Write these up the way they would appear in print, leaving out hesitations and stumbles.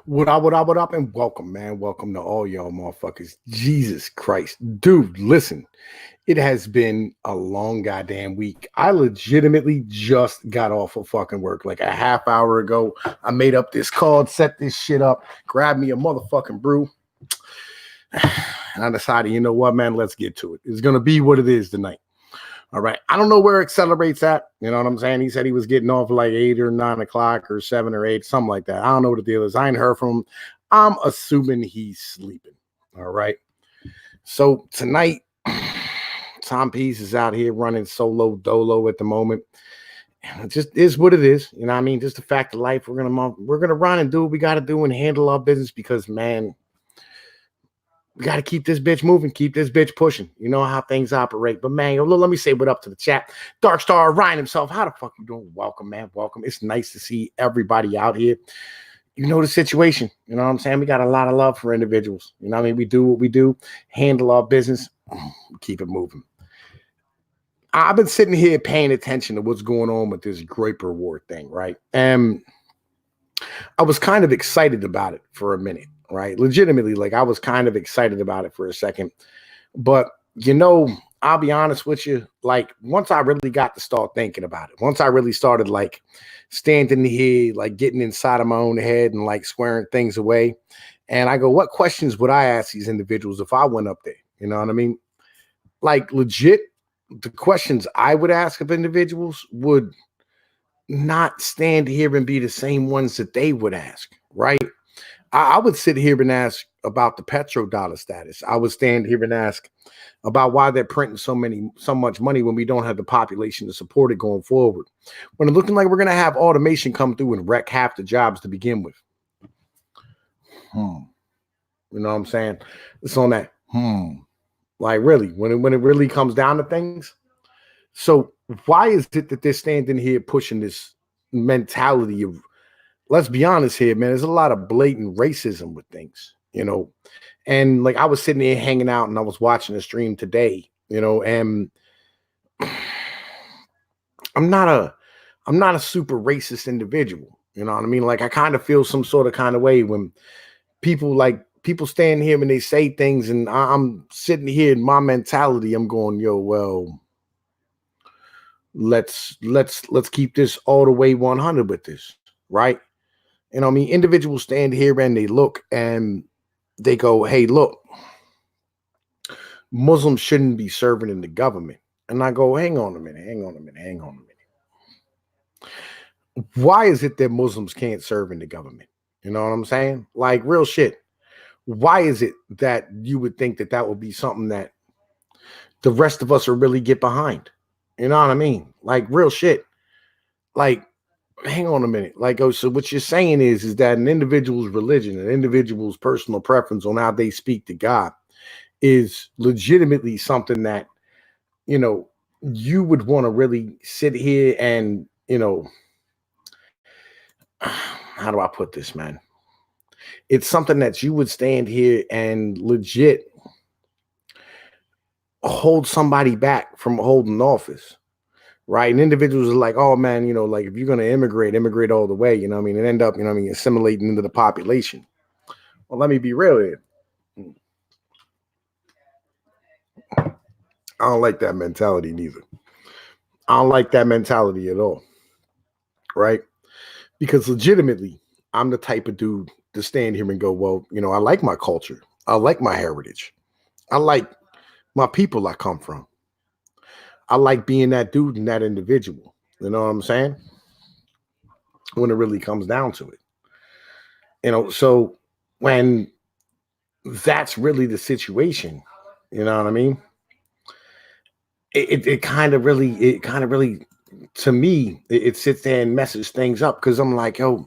What up, and welcome, man. Welcome to all y'all motherfuckers. Jesus Christ. Dude, listen, it has been a long goddamn week. I legitimately just got off of fucking work like a half hour ago. I made up this call, set this shit up, grabbed me a motherfucking brew. And I decided, you know what, man, let's get to it. It's going to be what it is tonight. All right. I don't know where Accelerate's at. You know what I'm saying? He said he was getting off like 8 or 9 o'clock or 7 or 8, something like that. I don't know what the deal is. I ain't heard from him. I'm assuming he's sleeping. All right. So tonight, Tom Peace is out here running solo dolo at the moment. It just is what it is. You know what I mean? Just the fact of life. We're gonna run and do what we gotta do and handle our business because, man, we got to keep this bitch moving, keep this bitch pushing. You know how things operate. But, man, let me say what up to the chat. Dark Star Ryan himself. How the fuck you doing? Welcome, man. Welcome. It's nice to see everybody out here. You know the situation. You know what I'm saying? We got a lot of love for individuals. You know what I mean? We do what we do, handle our business, keep it moving. I've been sitting here paying attention to what's going on with this grape reward thing, right? And I was kind of excited about it for a minute. Right. Legitimately, like I was kind of excited about it for a second. But, you know, I'll be honest with you. Like once I really got to start thinking about it, once I really started like standing here, like getting inside of my own head and like squaring things away. And I go, what questions would I ask these individuals if I went up there? You know what I mean? Like legit, the questions I would ask of individuals would not stand here and be the same ones that they would ask. Right. I would sit here and ask about the petrodollar status. I would stand here and ask about why they're printing so much money when we don't have the population to support it going forward. When it's looking like we're going to have automation come through and wreck half the jobs to begin with. You know what I'm saying? It's on that. Like really, when it really comes down to things. So why is it that they're standing here pushing this mentality of, let's be honest here, man, there's a lot of blatant racism with things, you know, and like I was sitting there hanging out and I was watching the stream today, you know, and I'm not a super racist individual. You know what I mean? Like I kind of feel some sort of kind of way when people stand here and they say things and I'm sitting here in my mentality, I'm going, yo, well, let's keep this all the way 100 with this, right? You know what I mean? Individuals stand here and they look and they go, hey, look, Muslims shouldn't be serving in the government. And I go, hang on a minute. Why is it that Muslims can't serve in the government? You know what I'm saying? Like real shit. Why is it that you would think that that would be something that the rest of us will really get behind? You know what I mean? Like real shit. Like, hang on a minute. Like, oh, so what you're saying is that an individual's religion, an individual's personal preference on how they speak to God is legitimately something that, you know, you would want to really sit here and, you know, how do I put this, man? It's something that you would stand here and legit hold somebody back from holding office. Right. And individuals are like, oh, man, you know, like if you're going to immigrate all the way, you know what I mean, and end up, you know what I mean, assimilating into the population. Well, let me be real here. I don't like that mentality neither. I don't like that mentality at all. Right. Because legitimately, I'm the type of dude to stand here and go, well, you know, I like my culture. I like my heritage. I like my people I come from. I like being that dude and that individual. You know what I'm saying? When it really comes down to it. You know, so when that's really the situation, you know what I mean? It kind of really, to me, it sits there and messes things up because I'm like, oh,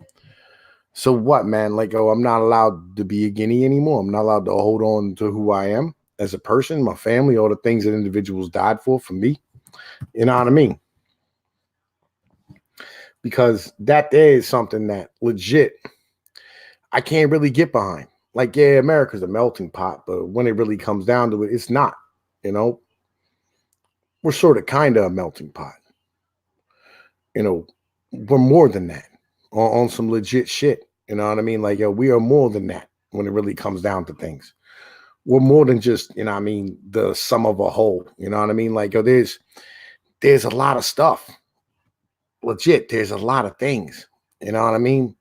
so what, man? Like, oh, I'm not allowed to be a guinea anymore. I'm not allowed to hold on to who I am as a person, my family, all the things that individuals died for me. You know what I mean? Because that is something that legit I can't really get behind. Like, yeah, America's a melting pot, but when it really comes down to it, it's not, you know? We're sort of kind of a melting pot. You know, we're more than that on some legit shit. You know what I mean? Like, yo, we are more than that when it really comes down to things. We're more than just, you know what I mean, the sum of a whole. You know what I mean? Like, yo, there's a lot of stuff. Legit, there's a lot of things. You know what I mean?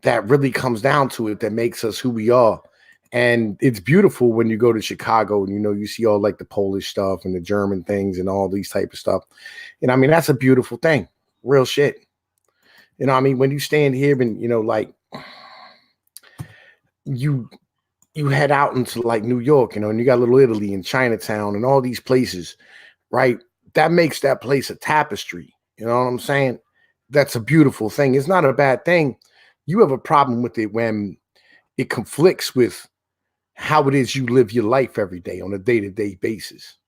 That really comes down to it that makes us who we are. And it's beautiful when you go to Chicago and you see all like the Polish stuff and the German things and all these type of stuff. And I mean, that's a beautiful thing. Real shit. You know what I mean? When you stand here and like you you head out into like New York, and you got Little Italy and Chinatown and all these places, right? That makes that place a tapestry. You know what I'm saying? That's a beautiful thing. It's not a bad thing. You have a problem with it when it conflicts with how it is you live your life every day on a day-to-day basis.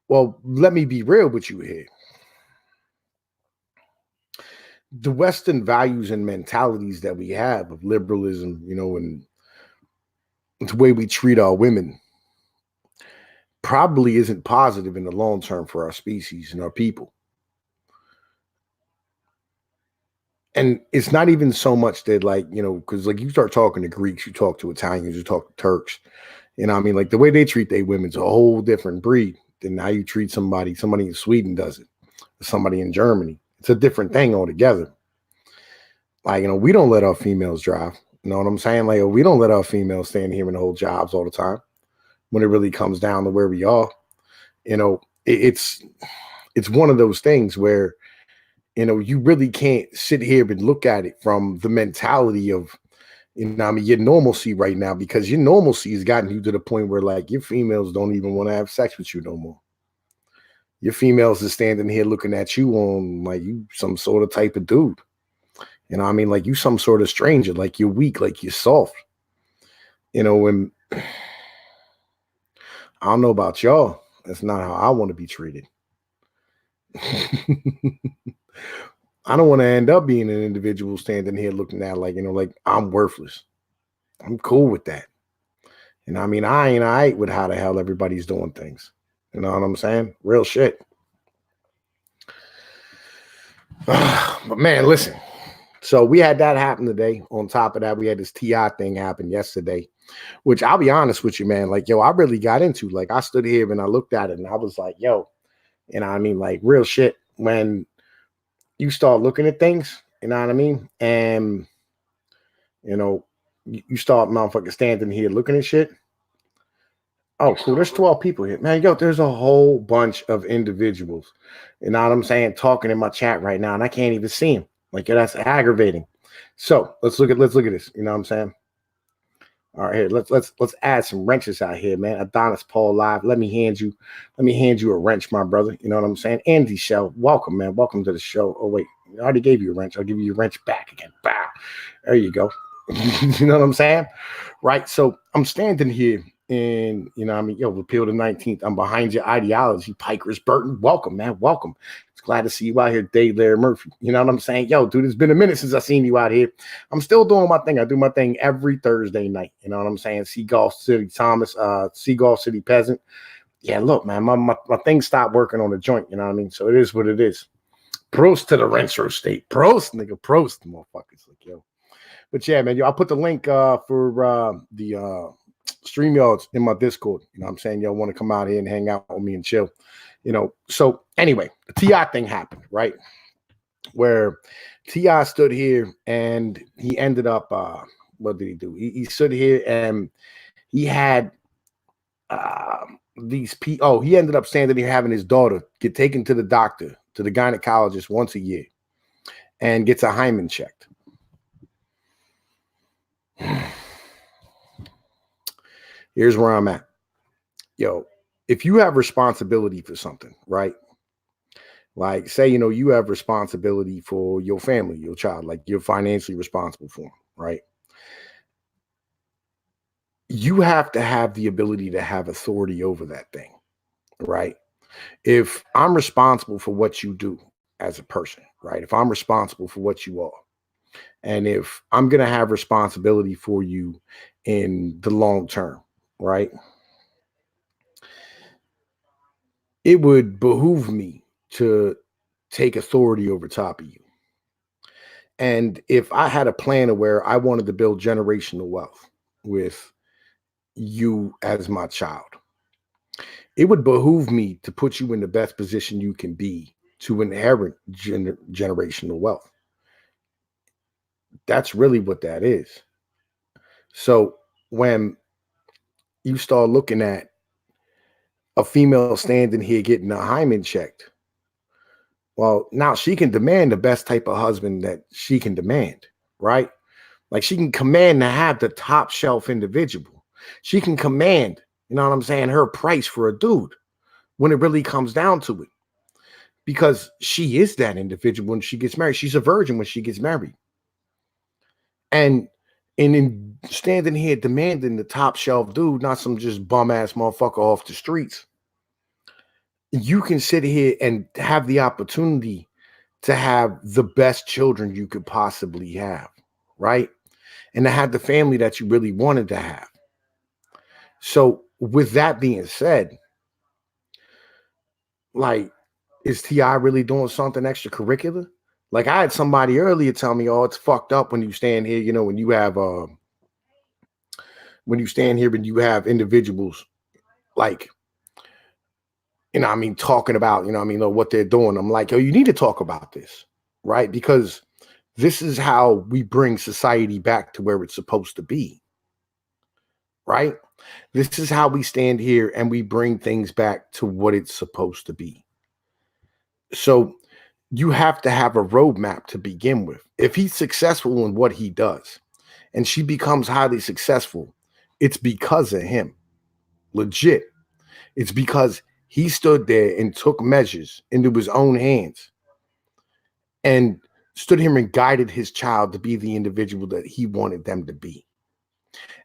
Well, let me be real with you here. The Western values and mentalities that we have of liberalism, and the way we treat our women probably isn't positive in the long term for our species and our people. And it's not even so much that because like you start talking to Greeks, you talk to Italians, you talk to Turks, I mean, like the way they treat their women's a whole different breed than how you treat somebody in Sweden does it, somebody in Germany. It's a different thing altogether. Like, we don't let our females drive. You know what I'm saying? Like, we don't let our females stand here and hold jobs all the time when it really comes down to where we are. It's one of those things where, you really can't sit here and look at it from the mentality of, I mean, your normalcy right now, because your normalcy has gotten you to the point where like your females don't even want to have sex with you no more. Your females are standing here looking at you on like you some sort of type of dude. I mean, like you some sort of stranger, like you're weak, like you're soft. And I don't know about y'all. That's not how I want to be treated. I don't want to end up being an individual standing here looking at like, like I'm worthless. I'm cool with that. I mean, I ain't all right with how the hell everybody's doing things. You know what I'm saying? Real shit. But man, listen. So we had that happen today. On top of that, we had this TI thing happen yesterday, which I'll be honest with you, man. Like, yo, I really got into. Like, I stood here and I looked at it and I was like, yo, I mean, like real shit. When you start looking at things, you know what I mean? And you start motherfucking standing here looking at shit. Oh, cool. There's 12 people here. Man, yo, there's a whole bunch of individuals. You know what I'm saying? Talking in my chat right now, and I can't even see them. Like, yeah, that's aggravating. So let's look at this. You know what I'm saying? All right, here, let's add some wrenches out here, man. Adonis Paul live. Let me hand you a wrench, my brother. You know what I'm saying? Andy Shell, welcome, man. Welcome to the show. Oh, wait, I already gave you a wrench. I'll give you a wrench back again. Bow. There you go. You know what I'm saying? Right. So I'm standing here and I mean, yo, repeal the 19th. I'm behind your ideology. Pikers Burton. Welcome, man. Welcome. It's glad to see you out here, Dave Larry Murphy. You know what I'm saying? Yo, dude, it's been a minute since I seen you out here. I'm still doing my thing. I do my thing every Thursday night. You know what I'm saying? Seagulf City Thomas, Seagulf City Peasant. Yeah, look, man, my thing stopped working on the joint. You know what I mean? So it is what it is. Prost to the Renfrew State. Prost, nigga. Prost, motherfuckers. Like, yo. But yeah, man, I'll put the link for the StreamYards in my Discord. You know what I'm saying? Y'all want to come out here and hang out with me and chill. So anyway, the TI thing happened, right? Where TI stood here and he ended up, what did he do? He stood here and he had he ended up standing here having his daughter get taken to the doctor, to the gynecologist once a year and gets a hymen checked. Here's where I'm at. Yo, if you have responsibility for something, right? Like, say, you have responsibility for your family, your child, like you're financially responsible for them, right? You have to have the ability to have authority over that thing, right? If I'm responsible for what you do as a person, right? If I'm responsible for what you are, and if I'm going to have responsibility for you in the long term, right? It would behoove me to take authority over top of you. And if I had a plan of where I wanted to build generational wealth with you as my child, it would behoove me to put you in the best position you can be to inherit generational wealth. That's really what that is. So when you start looking at a female standing here getting a hymen checked, well, now she can demand the best type of husband that she can demand, right? Like she can command to have the top shelf individual. She can command, you know what I'm saying, her price for a dude when it really comes down to it. Because she is that individual when she gets married. She's a virgin when she gets married. And in standing here demanding the top shelf dude, not some just bum ass motherfucker off the streets, you can sit here and have the opportunity to have the best children you could possibly have, right? And to have the family that you really wanted to have. So, with that being said, like, is T.I. really doing something extracurricular? Like, I had somebody earlier tell me, oh, it's fucked up when you stand here, you know, when you have when you stand here and you have individuals like, you know, I mean, talking about, you know, I mean, what they're doing. I'm like, yo, you need to talk about this, right? Because this is how we bring society back to where it's supposed to be, right? This is how we stand here and we bring things back to what it's supposed to be. So you have to have a roadmap to begin with. If he's successful in what he does and she becomes highly successful, it's because of him. Legit. It's because he stood there and took measures into his own hands and stood here and guided his child to be the individual that he wanted them to be.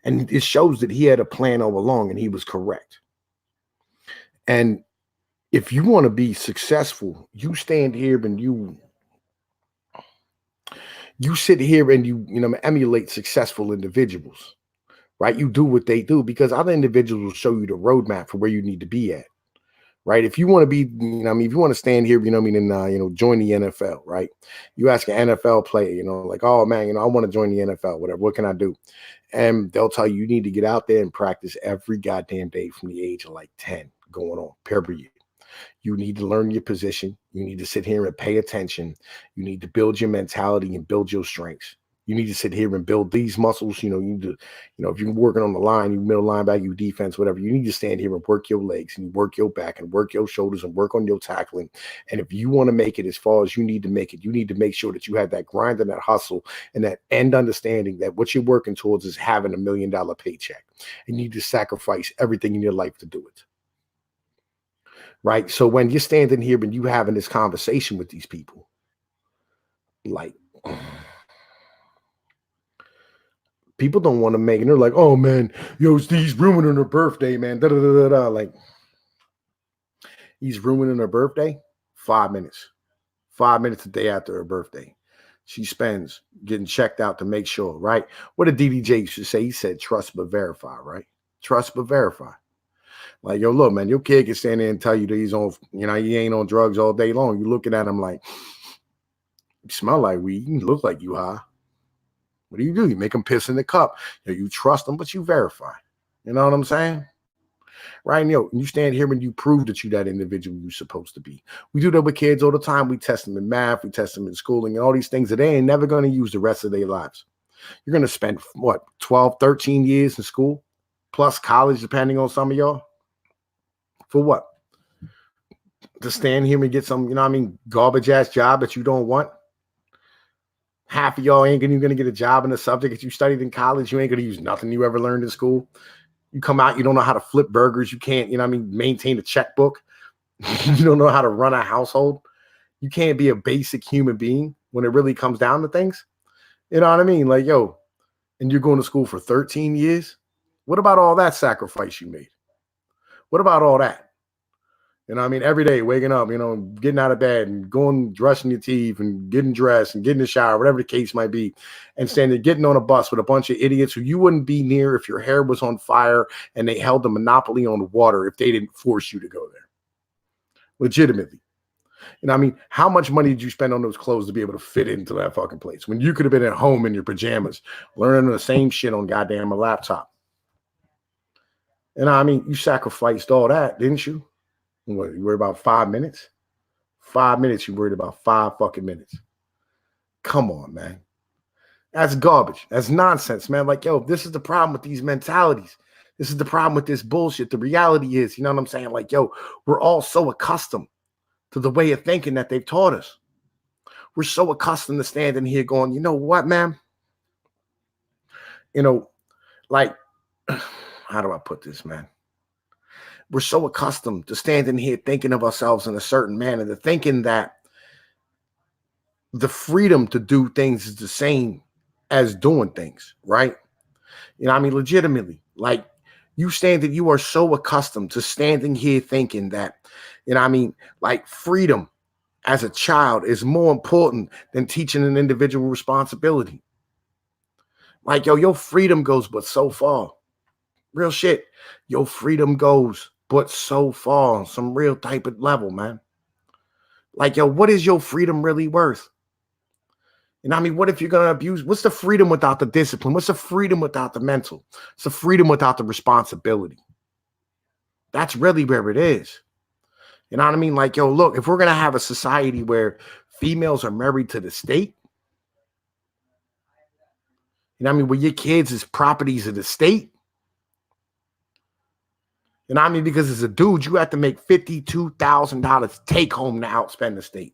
And it shows that he had a plan all along and he was correct. And if you want to be successful, you stand here and you sit here and you know, emulate successful individuals, right? You do what they do because other individuals will show you the roadmap for where you need to be at. Right. If you want to be, you know, I mean, if you want to stand here, you know, I mean, and, you know, join the NFL, right? You ask an NFL player, you know, like, oh man, you know, I want to join the NFL, whatever. What can I do? And they'll tell you need to get out there and practice every goddamn day from the age of like 10 going on, period. You need to learn your position. You need to sit here and pay attention. You need to build your mentality and build your strengths. You need to sit here and build these muscles. You know, you need to, you know, if you're working on the line, you middle linebacker, you defense, whatever, you need to stand here and work your legs and work your back and work your shoulders and work on your tackling. And if you want to make it as far as you need to make it, you need to make sure that you have that grind and that hustle and that end understanding that what you're working towards is having $1 million paycheck. And you need to sacrifice everything in your life to do it. Right. So when you're standing here and you having this conversation with these people, like, people don't want to make, and they're like, oh man, yo, he's ruining her birthday, man. Da, da, da, da, da. Like, he's ruining her birthday. 5 minutes. 5 minutes a day after her birthday. She spends getting checked out to make sure, right? What did DDJ used to say? He said, trust but verify, right? Trust but verify. Like, yo, look, man, your kid can stand there and tell you that he's on, you know, he ain't on drugs all day long. You looking at him like, you smell like weed. You look like you high. What do? You make him piss in the cup. You trust him, but you verify. You know what I'm saying? Right? And, you stand here and you prove that you that individual you're supposed to be. We do that with kids all the time. We test them in math. We test them in schooling and all these things that they ain't never going to use the rest of their lives. You're going to spend, what, 12, 13 years in school, plus college, depending on some of y'all. For what? To stand here and get some, you know what I mean, garbage ass job that you don't want? Half of y'all ain't even going to get a job in the subject that you studied in college. You ain't going to use nothing you ever learned in school. You come out, you don't know how to flip burgers. You can't, you know what I mean, maintain a checkbook. You don't know how to run a household. You can't be a basic human being when it really comes down to things. You know what I mean? Like, yo, and you're going to school for 13 years. What about all that sacrifice you made? What about all that? You know what I mean? Every day waking up, you know, getting out of bed and going, brushing your teeth and getting dressed and getting in the shower, whatever the case might be, and standing, getting on a bus with a bunch of idiots who you wouldn't be near if your hair was on fire and they held the monopoly on water if they didn't force you to go there. Legitimately. You know what I mean? How much money did you spend on those clothes to be able to fit into that fucking place when you could have been at home in your pajamas learning the same shit on goddamn a laptop? And I mean, you sacrificed all that, didn't you? What, you worried about 5 minutes? 5 minutes, you worried about 5 fucking minutes. Come on, man. That's garbage. That's nonsense, man. Like, yo, this is the problem with these mentalities. This is the problem with this bullshit. The reality is, you know what I'm saying? Like, yo, we're all so accustomed to the way of thinking that they've taught us. We're so accustomed to standing here going, you know what, man? You know, like, how do I put this, man? We're so accustomed to standing here thinking of ourselves in a certain manner, to thinking that the freedom to do things is the same as doing things, right? You know, I mean, legitimately, like you are so accustomed to standing here thinking that, you know, I mean, like freedom as a child is more important than teaching an individual responsibility. Like, yo, your freedom goes but so far. Real shit. Your freedom goes but so far on some real type of level, man. Like, yo, what is your freedom really worth? You know what I mean? What if you're going to abuse? What's the freedom without the discipline? What's the freedom without the mental? It's the freedom without the responsibility. That's really where it is. You know what I mean? Like, yo, look, if we're going to have a society where females are married to the state, you know what I mean? Where your kids is properties of the state. You know what I mean? Because as a dude, you have to make $52,000 take home to outspend the state.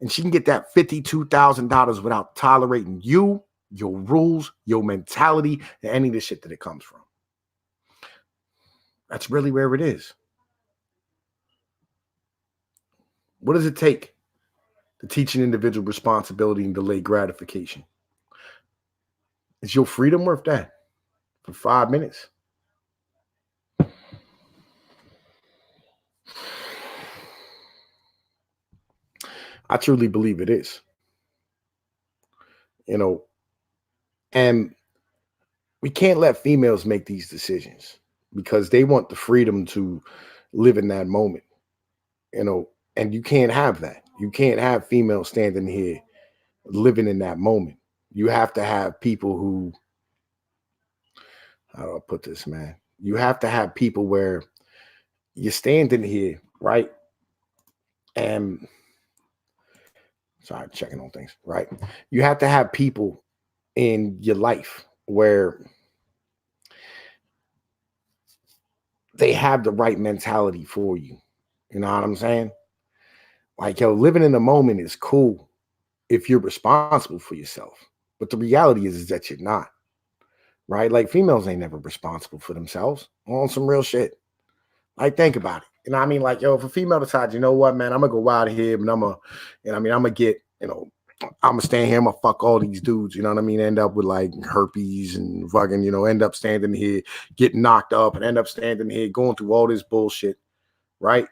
And she can get that $52,000 without tolerating you, your rules, your mentality, and any of the shit that it comes from. That's really where it is. What does it take to teach an individual responsibility and delay gratification? Is your freedom worth that for 5 minutes? I truly believe it is. You know, and we can't let females make these decisions because they want the freedom to live in that moment, you know, and you can't have that. You can't have females standing here living in that moment. You have to have people who, how do I put this, man? You have to have people where you're standing here, right? And sorry, checking on things, right? You have to have people in your life where they have the right mentality for you. You know what I'm saying? Like, yo, living in the moment is cool if you're responsible for yourself. But the reality is that you're not, right? Like, females ain't never responsible for themselves on some real shit. Like, think about it. You know what I mean? Like, yo, if a female decides, you know what, man, I'm going to go out of here and I'm going to get, you know, I'm going to stand here, I'm going to fuck all these dudes, you know what I mean? End up with like herpes and fucking, you know, end up standing here, getting knocked up and end up standing here going through all this bullshit, right?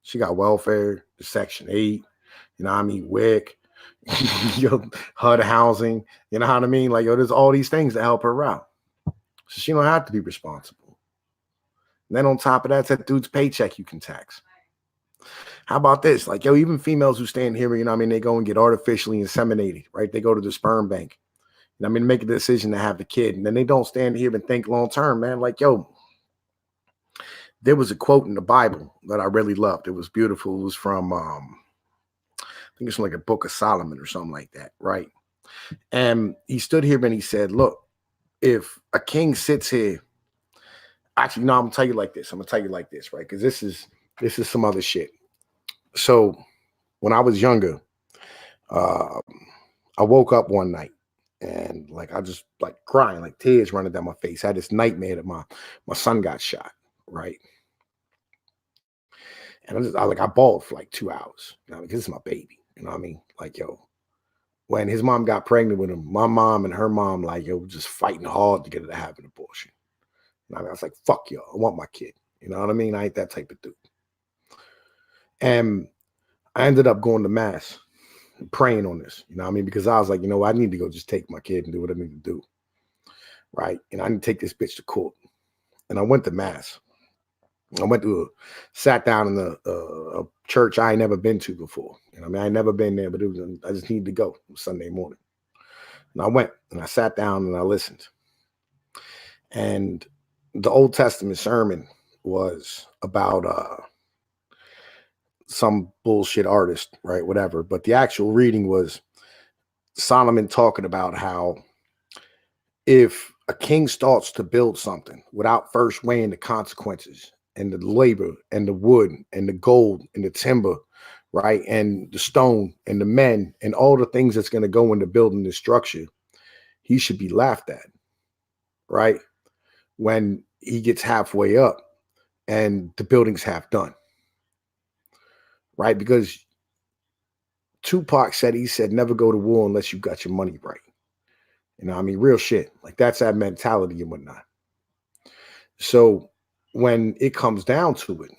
She got welfare, Section 8, you know what I mean? WIC, HUD housing, you know what I mean? Like, yo, there's all these things to help her out. So she don't have to be responsible. And then on top of that, it's that dude's paycheck you can tax. How about this? Like, yo, even females who stand here, you know what I mean? They go and get artificially inseminated, right? They go to the sperm bank. You know what I mean? Make a decision to have the kid. And then they don't stand here and think long term, man. Like, yo, there was a quote in the Bible that I really loved. It was beautiful. It was from, I think it's like a book of Solomon or something like that, right? And he stood here and he said, look, if a king sits here, actually, no, I'm going to tell you like this. I'm going to tell you like this, right? Because this is some other shit. So when I was younger, I woke up one night and like I just like crying, like tears running down my face. I had this nightmare that my son got shot, right? And I bawled for like 2 hours. You know, because this is my baby. You know what I mean? Like, yo, when his mom got pregnant with him, my mom and her mom, like, yo, just fighting hard to get her to have an abortion. You know what I mean? I was like, fuck y'all, I want my kid. You know what I mean? I ain't that type of dude. And I ended up going to mass, praying on this, you know what I mean? Because I was like, you know, I need to go just take my kid and do what I need to do. Right. And I need to take this bitch to court. And I went to mass. I went to sat down in a church I ain't never been to before. You know, what I mean, I ain't never been there, but I just needed to go. It was Sunday morning, and I went and I sat down and I listened. And the Old Testament sermon was about some bullshit artist, right? Whatever. But the actual reading was Solomon talking about how if a king starts to build something without first weighing the consequences and the labor and the wood and the gold and the timber, right, and the stone and the men and all the things that's going to go into building this structure, he should be laughed at, right, when he gets halfway up and the building's half done, right? Because Tupac said, he said, never go to war unless you got your money right. You know, I mean, real shit. Like, that's that mentality and whatnot. So when it comes down to it,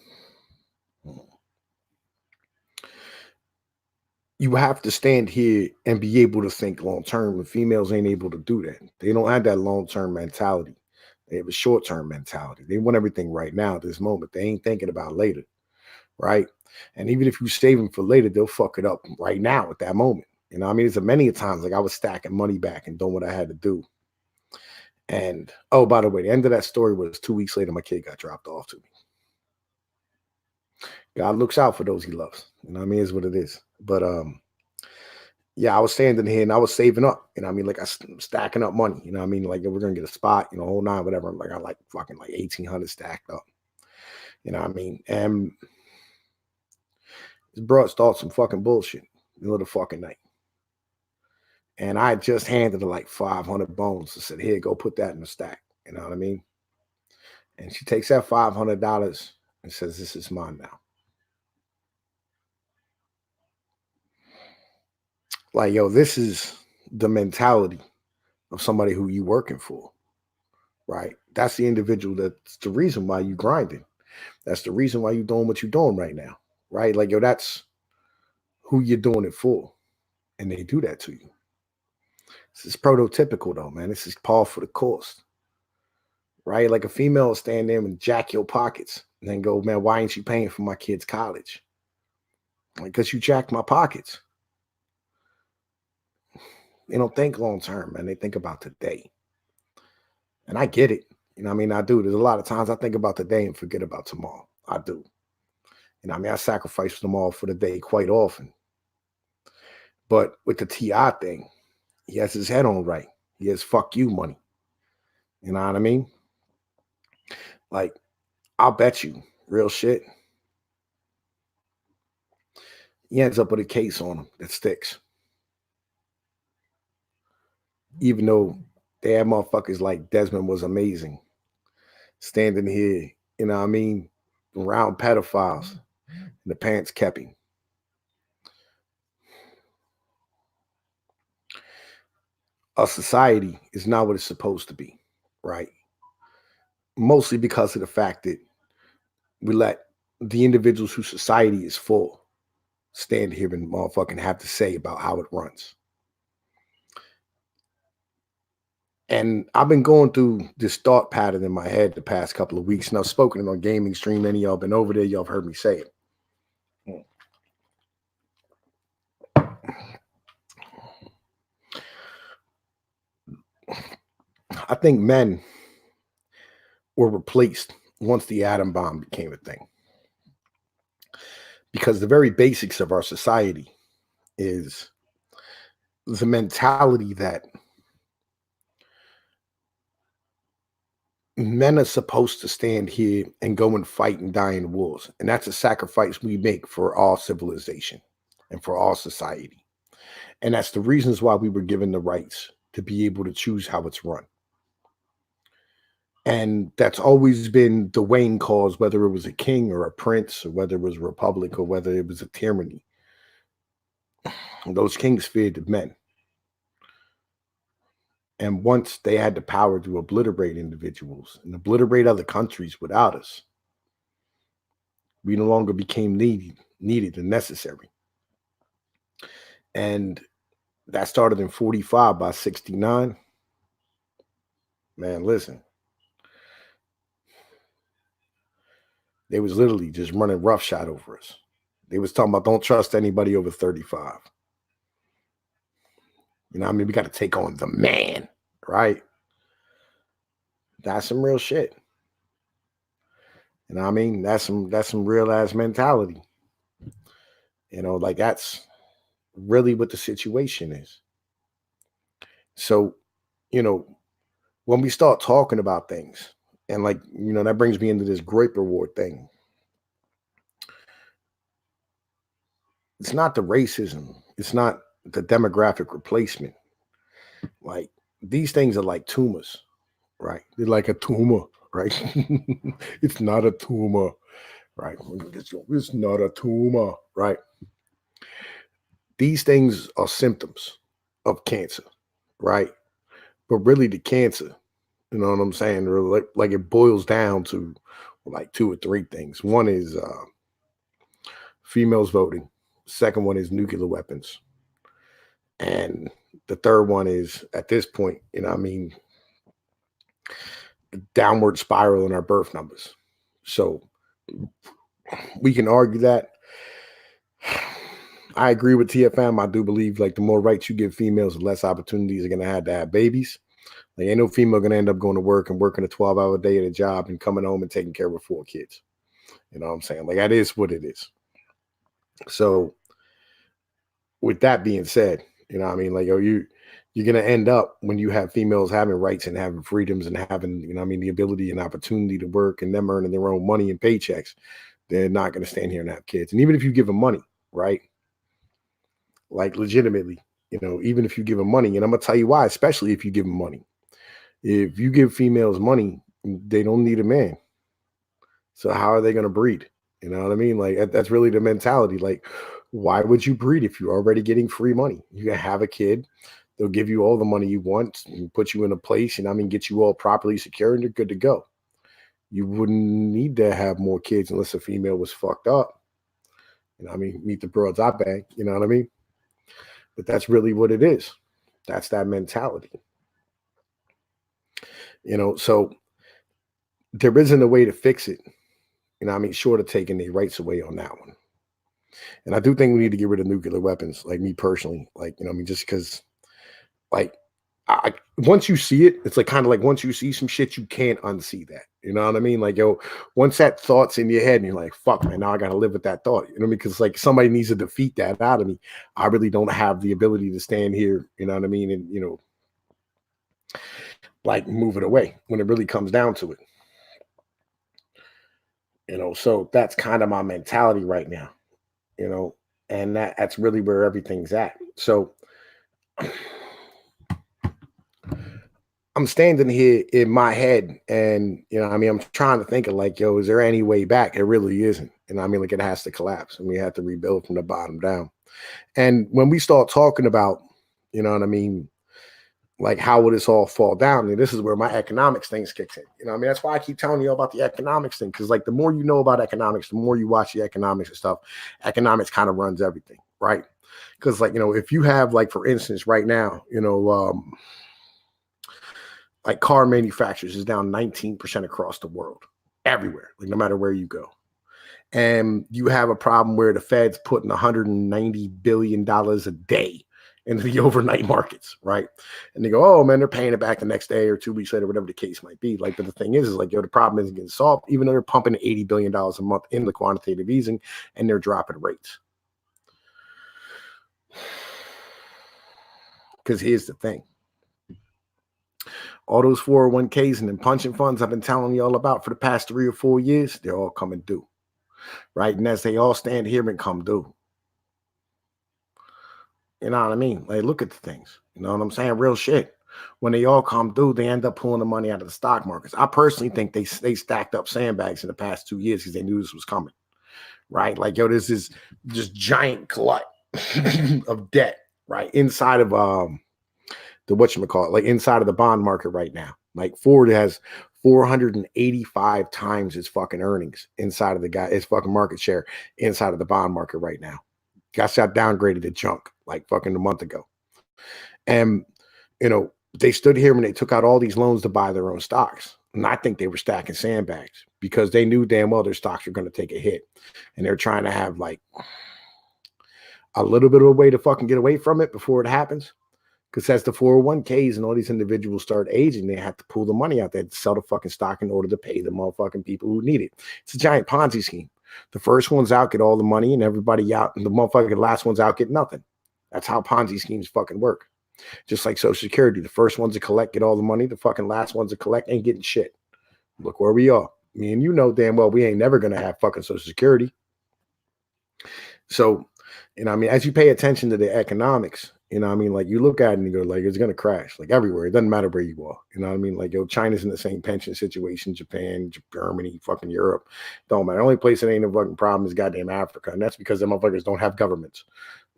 you have to stand here and be able to think long term. And females ain't able to do that. They don't have that long term mentality. They have a short term mentality. They want everything right now at this moment. They ain't thinking about later, right? And even if you save them for later, they'll fuck it up right now at that moment. You know, I mean, there's a many times like I was stacking money back and doing what I had to do. And oh, by the way, the end of that story was 2 weeks later, my kid got dropped off to me. God looks out for those he loves. You know what I mean? Is what it is. But yeah, I was standing here and I was saving up. You know what I mean? Like stacking up money. You know what I mean? Like we're gonna get a spot, you know, whole nine, whatever. I'm like, I like fucking like 1,800 stacked up. You know what I mean? And this bro started some fucking bullshit in the middle of the fucking night. And I just handed her like 500 bones and said, here, go put that in the stack. You know what I mean? And she takes that $500 and says, this is mine now. Like, yo, this is the mentality of somebody who you working for, right? That's the individual. That's the reason why you grinding. That's the reason why you doing what you're doing right now, right? Like, yo, that's who you're doing it for. And they do that to you. This is prototypical though, man. This is par for the course, right? Like a female will stand there and jack your pockets and then go, man, why ain't you paying for my kid's college? Like, because you jacked my pockets. They don't think long term, man. They think about today. And I get it. You know what I mean? I do. There's a lot of times I think about today and forget about tomorrow. I do. You know what I mean? I sacrifice tomorrow for the day quite often. But with the TI thing, he has his head on right. He has fuck you money. You know what I mean? Like, I'll bet you, real shit. He ends up with a case on him that sticks. Even though they had motherfuckers like Desmond was amazing. Standing here, you know what I mean, around pedophiles. And the parents kept him. A society is not what it's supposed to be, right? Mostly because of the fact that we let the individuals whose society is full stand here and motherfucking have to say about how it runs. And I've been going through this thought pattern in my head the past couple of weeks, and I've spoken it on gaming stream. Many of y'all been over there, y'all have heard me say it. I think men were replaced once the atom bomb became a thing. Because the very basics of our society is the mentality that men are supposed to stand here and go and fight and die in wars. And that's a sacrifice we make for our civilization and for our society. And that's the reasons why we were given the rights to be able to choose how it's run. And that's always been the Wayne cause, whether it was a king or a prince, or whether it was a republic, or whether it was a tyranny. Those kings feared the men. And once they had the power to obliterate individuals and obliterate other countries without us, we no longer became needed and necessary. And that started in 45. By 69, man, listen. They was literally just running roughshod over us. They was talking about don't trust anybody over 35. You know what I mean? We got to take on the man, right? That's some real shit. You know what I mean? That's some real ass mentality. You know, like that's really what the situation is. So, you know, when we start talking about things, and like, you know, that brings me into this grape reward thing. It's not the racism, it's not the demographic replacement. Like, these things are like tumors, right? They're like a tumor, right? It's not a tumor, right? It's not a tumor, right? These things are symptoms of cancer, right? But really, the cancer, you know what I'm saying? Or like it boils down to like two or three things. One is females voting. Second one is nuclear weapons. And the third one is at this point, you know what I mean, the downward spiral in our birth numbers. So we can argue that. I agree with TFM. I do believe like the more rights you give females, the less opportunities are going to have babies. Like ain't no female going to end up going to work and working a 12-hour day at a job and coming home and taking care of her 4 kids. You know what I'm saying? Like that is what it is. So with that being said, you know what I mean? Like, you're going to end up when you have females having rights and having freedoms and having, you know what I mean, the ability and opportunity to work and them earning their own money and paychecks. They're not going to stand here and have kids. And even if you give them money, right? Like legitimately, you know, even if you give them money, and I'm going to tell you why, especially if you give them money. If you give females money, they don't need a man. So how are they going to breed? You know what I mean? Like that's really the mentality. Like, why would you breed if you're already getting free money? You can have a kid. They'll give you all the money you want and put you in a place and I mean, get you all properly secure and you're good to go. You wouldn't need to have more kids unless a female was fucked up. You know what I mean? Meet the broads I bang. You know what I mean? But that's really what it is. That's that mentality. You know, so there isn't a way to fix it. You know, I mean, short of taking their rights away on that one. And I do think we need to get rid of nuclear weapons, like me personally. Like, you know, I mean, just because, like, once you see it, it's like kind of like once you see some shit, you can't unsee that. You know what I mean? Like, yo, once that thought's in your head and you're like, fuck, man, now I got to live with that thought. You know, because like somebody needs to defeat that out of me. I really don't have the ability to stand here, you know what I mean? And, you know, like move it away when it really comes down to it. You know, so that's kind of my mentality right now, you know, and that's really where everything's at. So I'm standing here in my head and, you know, I mean, I'm trying to think of like, yo, is there any way back? It really isn't. And I mean, like it has to collapse and we have to rebuild from the bottom down. And when we start talking about, you know what I mean, like how would this all fall down? And this is where my economics things kicks in. You know what I mean? That's why I keep telling you about the economics thing. Cause like the more you know about economics, the more you watch the economics and stuff, economics kind of runs everything, right? Because like, you know, if you have like, for instance, right now, you know, like car manufacturers is down 19% across the world, everywhere, like no matter where you go. And you have a problem where the Fed's putting $190 billion a day into the overnight markets, right? And they go, oh man, they're paying it back the next day or 2 weeks later, whatever the case might be. Like, but the thing is like, yo, the problem isn't getting solved, even though they're pumping $80 billion a month in the quantitative easing and they're dropping rates. Because here's the thing. All those 401ks and then pension funds I've been telling you all about for the past 3 or 4 years, they're all coming due, right? And as they all stand here and come due, you know what I mean? Like, look at the things. You know what I'm saying? Real shit. When they all come due, they end up pulling the money out of the stock markets. I personally think they stacked up sandbags in the past 2 years because they knew this was coming, right? Like, yo, this is just giant glut of debt, right? Inside of the whatchamacallit, like inside of the bond market right now. Like Ford has 485 times its fucking earnings inside of its fucking market share inside of the bond market right now. Got downgraded to junk like fucking a month ago. And, you know, they stood here when they took out all these loans to buy their own stocks. And I think they were stacking sandbags because they knew damn well their stocks were going to take a hit. And they're trying to have like a little bit of a way to fucking get away from it before it happens. Because as the 401ks and all these individuals start aging, they have to pull the money out there to sell the fucking stock in order to pay the motherfucking people who need it. It's a giant Ponzi scheme. The first ones out get all the money and everybody out, and the motherfucking last ones out get nothing. That's how Ponzi schemes fucking work. Just like Social Security. The first ones to collect get all the money. The fucking last ones to collect ain't getting shit. Look where we are. Me and you know damn well we ain't never going to have fucking Social Security. So, you know, I mean, as you pay attention to the economics, you know what I mean? Like you look at it and you go, like, it's going to crash, like everywhere. It doesn't matter where you are. You know what I mean? Like, yo, China's in the same pension situation, Japan, Germany, fucking Europe. Don't matter. The only place that ain't a fucking problem is goddamn Africa. And that's because them motherfuckers don't have governments.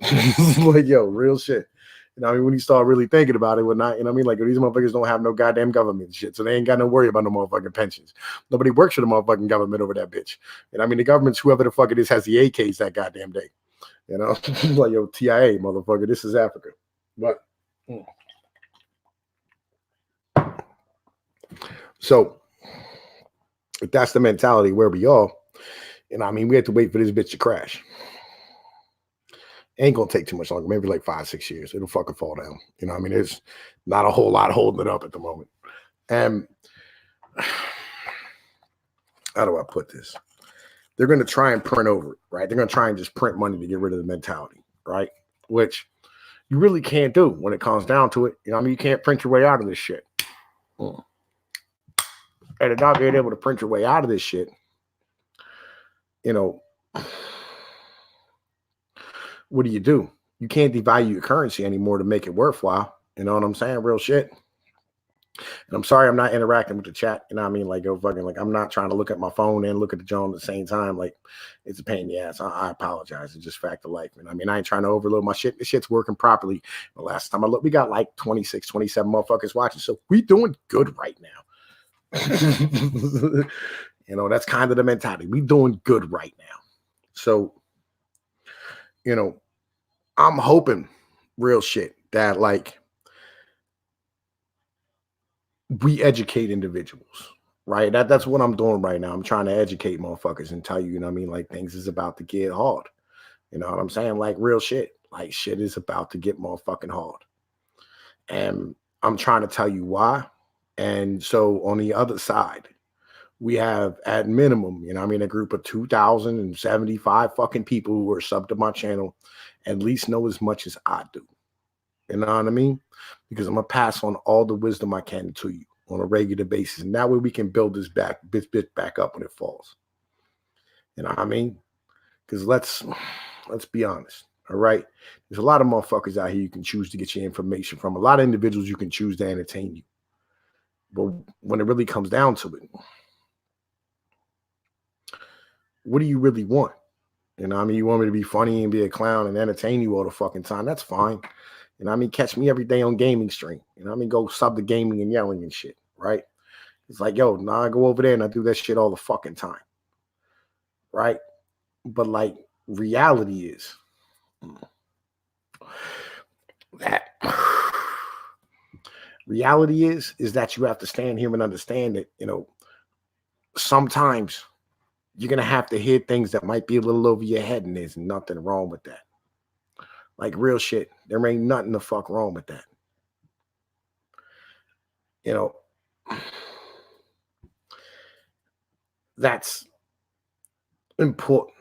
Like, yo, real shit. You know what I mean? When you start really thinking about it, whatnot, you know what I mean? Like, these motherfuckers don't have no goddamn government shit. So they ain't got no worry about no motherfucking pensions. Nobody works for the motherfucking government over that bitch. And I mean, the government's whoever the fuck it is has the AKs that goddamn day. You know, like, yo, TIA, motherfucker, this is Africa. But so if that's the mentality where we are, you know, I mean, we have to wait for this bitch to crash. Ain't gonna take too much longer, maybe like 5-6 years. It'll fucking fall down. You know, I mean, there's not a whole lot holding it up at the moment. And how do I put this? They're going to try and print over it, right? They're going to try and just print money to get rid of the mentality, right? Which you really can't do when it comes down to it. You know what I mean? You can't print your way out of this shit. And if not being able to print your way out of this shit, you know, what do? You can't devalue your currency anymore to make it worthwhile. You know what I'm saying? Real shit. And I'm sorry I'm not interacting with the chat. You know what I mean? Like, yo, fucking, like, I'm not trying to look at my phone and look at the John at the same time. Like, it's a pain in the ass. I apologize. It's just fact of life. And I mean, I ain't trying to overload my shit. This shit's working properly. The last time I looked, we got like 26, 27 motherfuckers watching. So we doing good right now. You know, that's kind of the mentality. We doing good right now. So, you know, I'm hoping real shit that, like, we educate individuals, right? That's what I'm doing right now. I'm trying to educate motherfuckers and tell you, you know what I mean? Like, things is about to get hard. You know what I'm saying? Like, real shit. Like, shit is about to get motherfucking hard. And I'm trying to tell you why. And so on the other side, we have at minimum, you know what I mean, a group of 2,075 fucking people who are subbed to my channel, at least know as much as I do. You know what I mean? Because I'm going to pass on all the wisdom I can to you on a regular basis. And that way we can build this bit back up when it falls. You know what I mean? Because let's be honest. All right. There's a lot of motherfuckers out here you can choose to get your information from. A lot of individuals you can choose to entertain you. But when it really comes down to it, what do you really want? You know what I mean? You want me to be funny and be a clown and entertain you all the fucking time. That's fine. You know what I mean? Catch me every day on gaming stream. You know what I mean? Go sub the gaming and yelling and shit, right? It's like, yo, nah, I go over there and I do that shit all the fucking time, right? But, like, reality is that that you have to stand here and understand that, you know, sometimes you're going to have to hear things that might be a little over your head, and there's nothing wrong with that. Like, real shit. There ain't nothing the fuck wrong with that. You know, that's important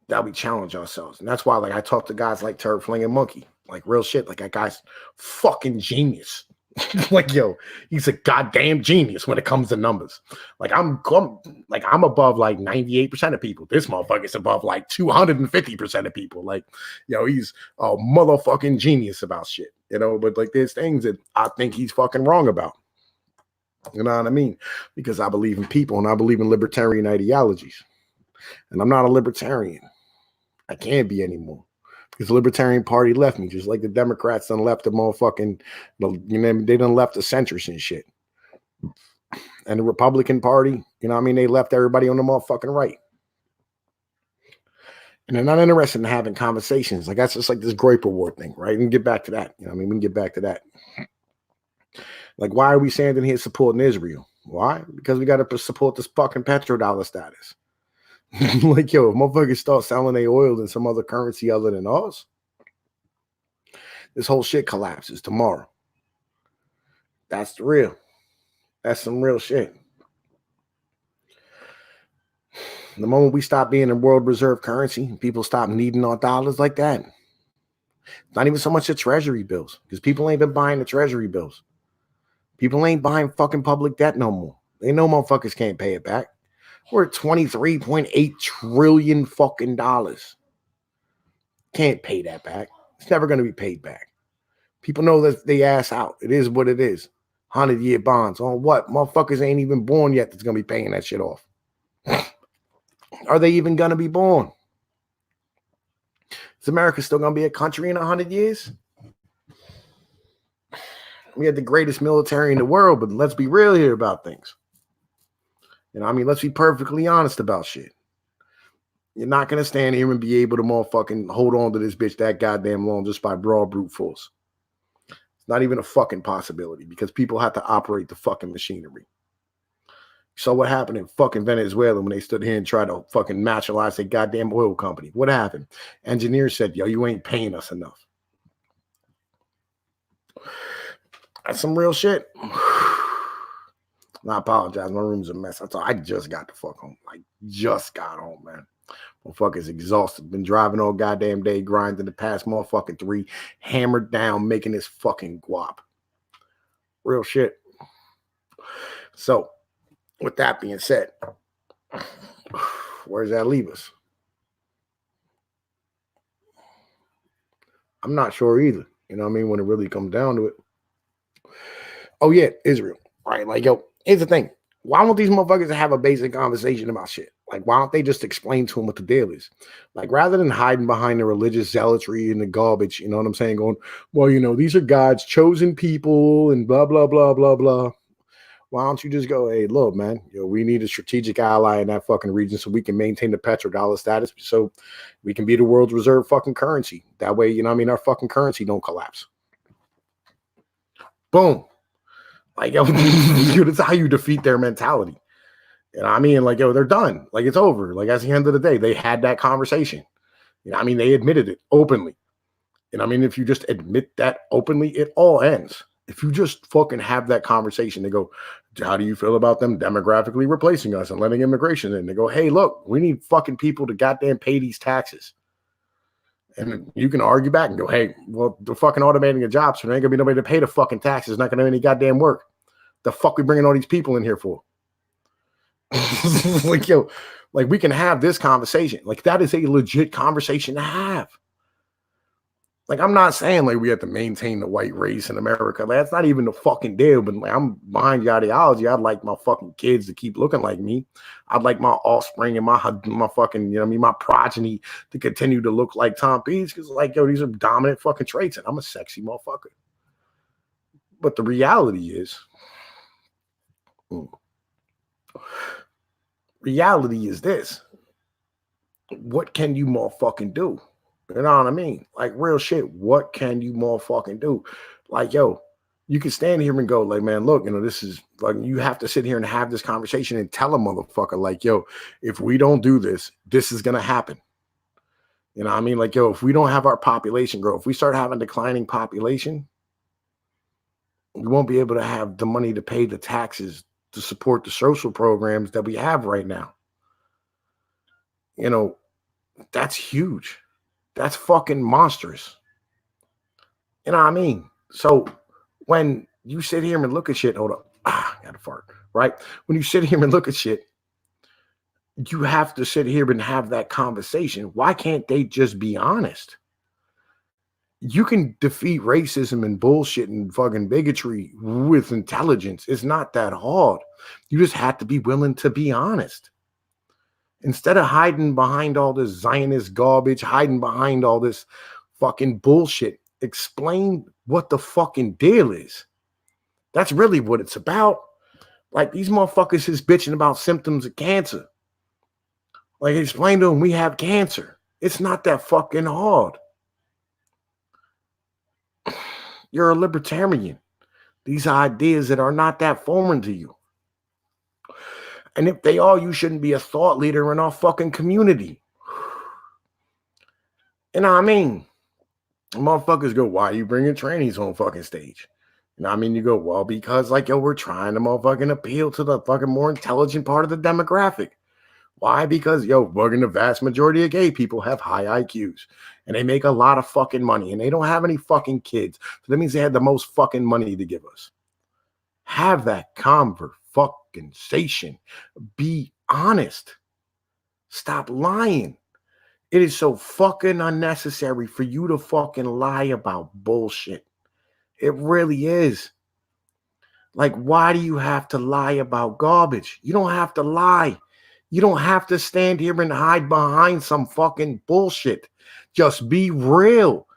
that we challenge ourselves. And that's why, like, I talk to guys like Turd Flinging Monkey. Like, real shit. Like, that guy's fucking genius. Like, yo, he's a goddamn genius when it comes to numbers. Like, I'm above like 98% of people. This motherfucker's above like 250% of people. Like, yo, he's a motherfucking genius about shit, you know. But, like, there's things that I think he's fucking wrong about. You know what I mean? Because I believe in people and I believe in libertarian ideologies. And I'm not a libertarian. I can't be anymore. Because the Libertarian Party left me, just like the Democrats done left the motherfucking, you know, they done left the centrists and shit. And the Republican Party, you know what I mean, they left everybody on the motherfucking right. And they're not interested in having conversations. Like, that's just like this Groyper Award thing, right? We can get back to that. You know what I mean? We can get back to that. Like, why are we standing here supporting Israel? Why? Because we got to support this fucking petrodollar status. Like, yo, if motherfuckers start selling their oil in some other currency other than ours, this whole shit collapses tomorrow. That's the real. That's some real shit. The moment we stop being a world reserve currency, people stop needing our dollars like that. Not even so much the treasury bills, because people ain't been buying the treasury bills. People ain't buying fucking public debt no more. They know motherfuckers can't pay it back. We're at $23.8 trillion fucking dollars. Can't pay that back. It's never going to be paid back. People know that they ass out. It is what it is. 100-year bonds on what? Motherfuckers ain't even born yet that's going to be paying that shit off. Are they even going to be born? Is America still going to be a country in 100 years? We had the greatest military in the world, but let's be real here about things. You know, I mean, let's be perfectly honest about shit. You're not going to stand here and be able to motherfucking hold on to this bitch that goddamn long just by raw brute force. It's not even a fucking possibility because people have to operate the fucking machinery. So what happened in fucking Venezuela when they stood here and tried to fucking nationalize their goddamn oil company? What happened? Engineers said, yo, you ain't paying us enough. That's some real shit. I apologize. My room's a mess. I just got the fuck home. I just got home, man. Motherfucker's exhausted. Been driving all goddamn day, grinding the past motherfucking 3, hammered down, making this fucking guap. Real shit. So, with that being said, where does that leave us? I'm not sure either. You know what I mean? When it really comes down to it. Oh, yeah, Israel. Right? Like, yo, here's the thing. Why don't these motherfuckers have a basic conversation about shit? Like, why don't they just explain to them what the deal is? Like, rather than hiding behind the religious zealotry and the garbage, you know what I'm saying? Going, well, you know, these are God's chosen people and blah, blah, blah, blah, blah. Why don't you just go, hey, look, man, we need a strategic ally in that fucking region so we can maintain the petrodollar status so we can be the world's reserve fucking currency. That way, you know what I mean, our fucking currency don't collapse. Boom. Like, yo, that's how you defeat their mentality. You know what I mean? Like, yo, they're done. Like, it's over. Like, at the end of the day, they had that conversation. You know what I mean? They admitted it openly. You know what I mean? If you just admit that openly, it all ends. If you just fucking have that conversation, they go, how do you feel about them demographically replacing us and letting immigration in? They go, hey, look, we need fucking people to goddamn pay these taxes. And you can argue back and go, hey, well, they're fucking automating the jobs, so there ain't gonna be nobody to pay the fucking taxes. It's not gonna have any goddamn work. The fuck we bringing all these people in here for? Like, yo, like we can have this conversation. Like, that is a legit conversation to have. Like, I'm not saying like we have to maintain the white race in America. Like, that's not even the fucking deal. But like, I'm behind your ideology. I'd like my fucking kids to keep looking like me. I'd like my offspring and my fucking, you know what I mean, my progeny to continue to look like Tom Pease. Because like, yo, these are dominant fucking traits. And I'm a sexy motherfucker. But the reality is, reality is this. What can you motherfucking do? You know what I mean? Like, real shit. What can you motherfucking do? Like, yo, you can stand here and go, like, man, look, you know, this is like, you have to sit here and have this conversation and tell a motherfucker, like, yo, if we don't do this, this is going to happen. You know what I mean? Like, yo, if we don't have our population grow, if we start having declining population, we won't be able to have the money to pay the taxes to support the social programs that we have right now. You know, that's huge. That's fucking monstrous. You know what I mean? So when you sit here and look at shit, hold up. I got to fart, right? When you sit here and look at shit, you have to sit here and have that conversation. Why can't they just be honest? You can defeat racism and bullshit and fucking bigotry with intelligence. It's not that hard. You just have to be willing to be honest. Instead of hiding behind all this Zionist garbage, hiding behind all this fucking bullshit, explain what the fucking deal is. That's really what it's about. Like, these motherfuckers is bitching about symptoms of cancer. Like, explain to them we have cancer. It's not that fucking hard. You're a libertarian. These are ideas that are not that foreign to you. And if they are, you shouldn't be a thought leader in our fucking community. You know what I mean? Motherfuckers go, why are you bringing trannies on fucking stage? You know what I mean? You go, well, because like, yo, we're trying to motherfucking appeal to the fucking more intelligent part of the demographic. Why? Because, yo, fucking the vast majority of gay people have high IQs and they make a lot of fucking money and they don't have any fucking kids. So that means they had the most fucking money to give us. Have that conversation. Be honest. Stop lying. It is so fucking unnecessary for you to fucking lie about bullshit. It really is. Like, why do you have to lie about garbage? You don't have to lie. You don't have to stand here and hide behind some fucking bullshit. Just be real.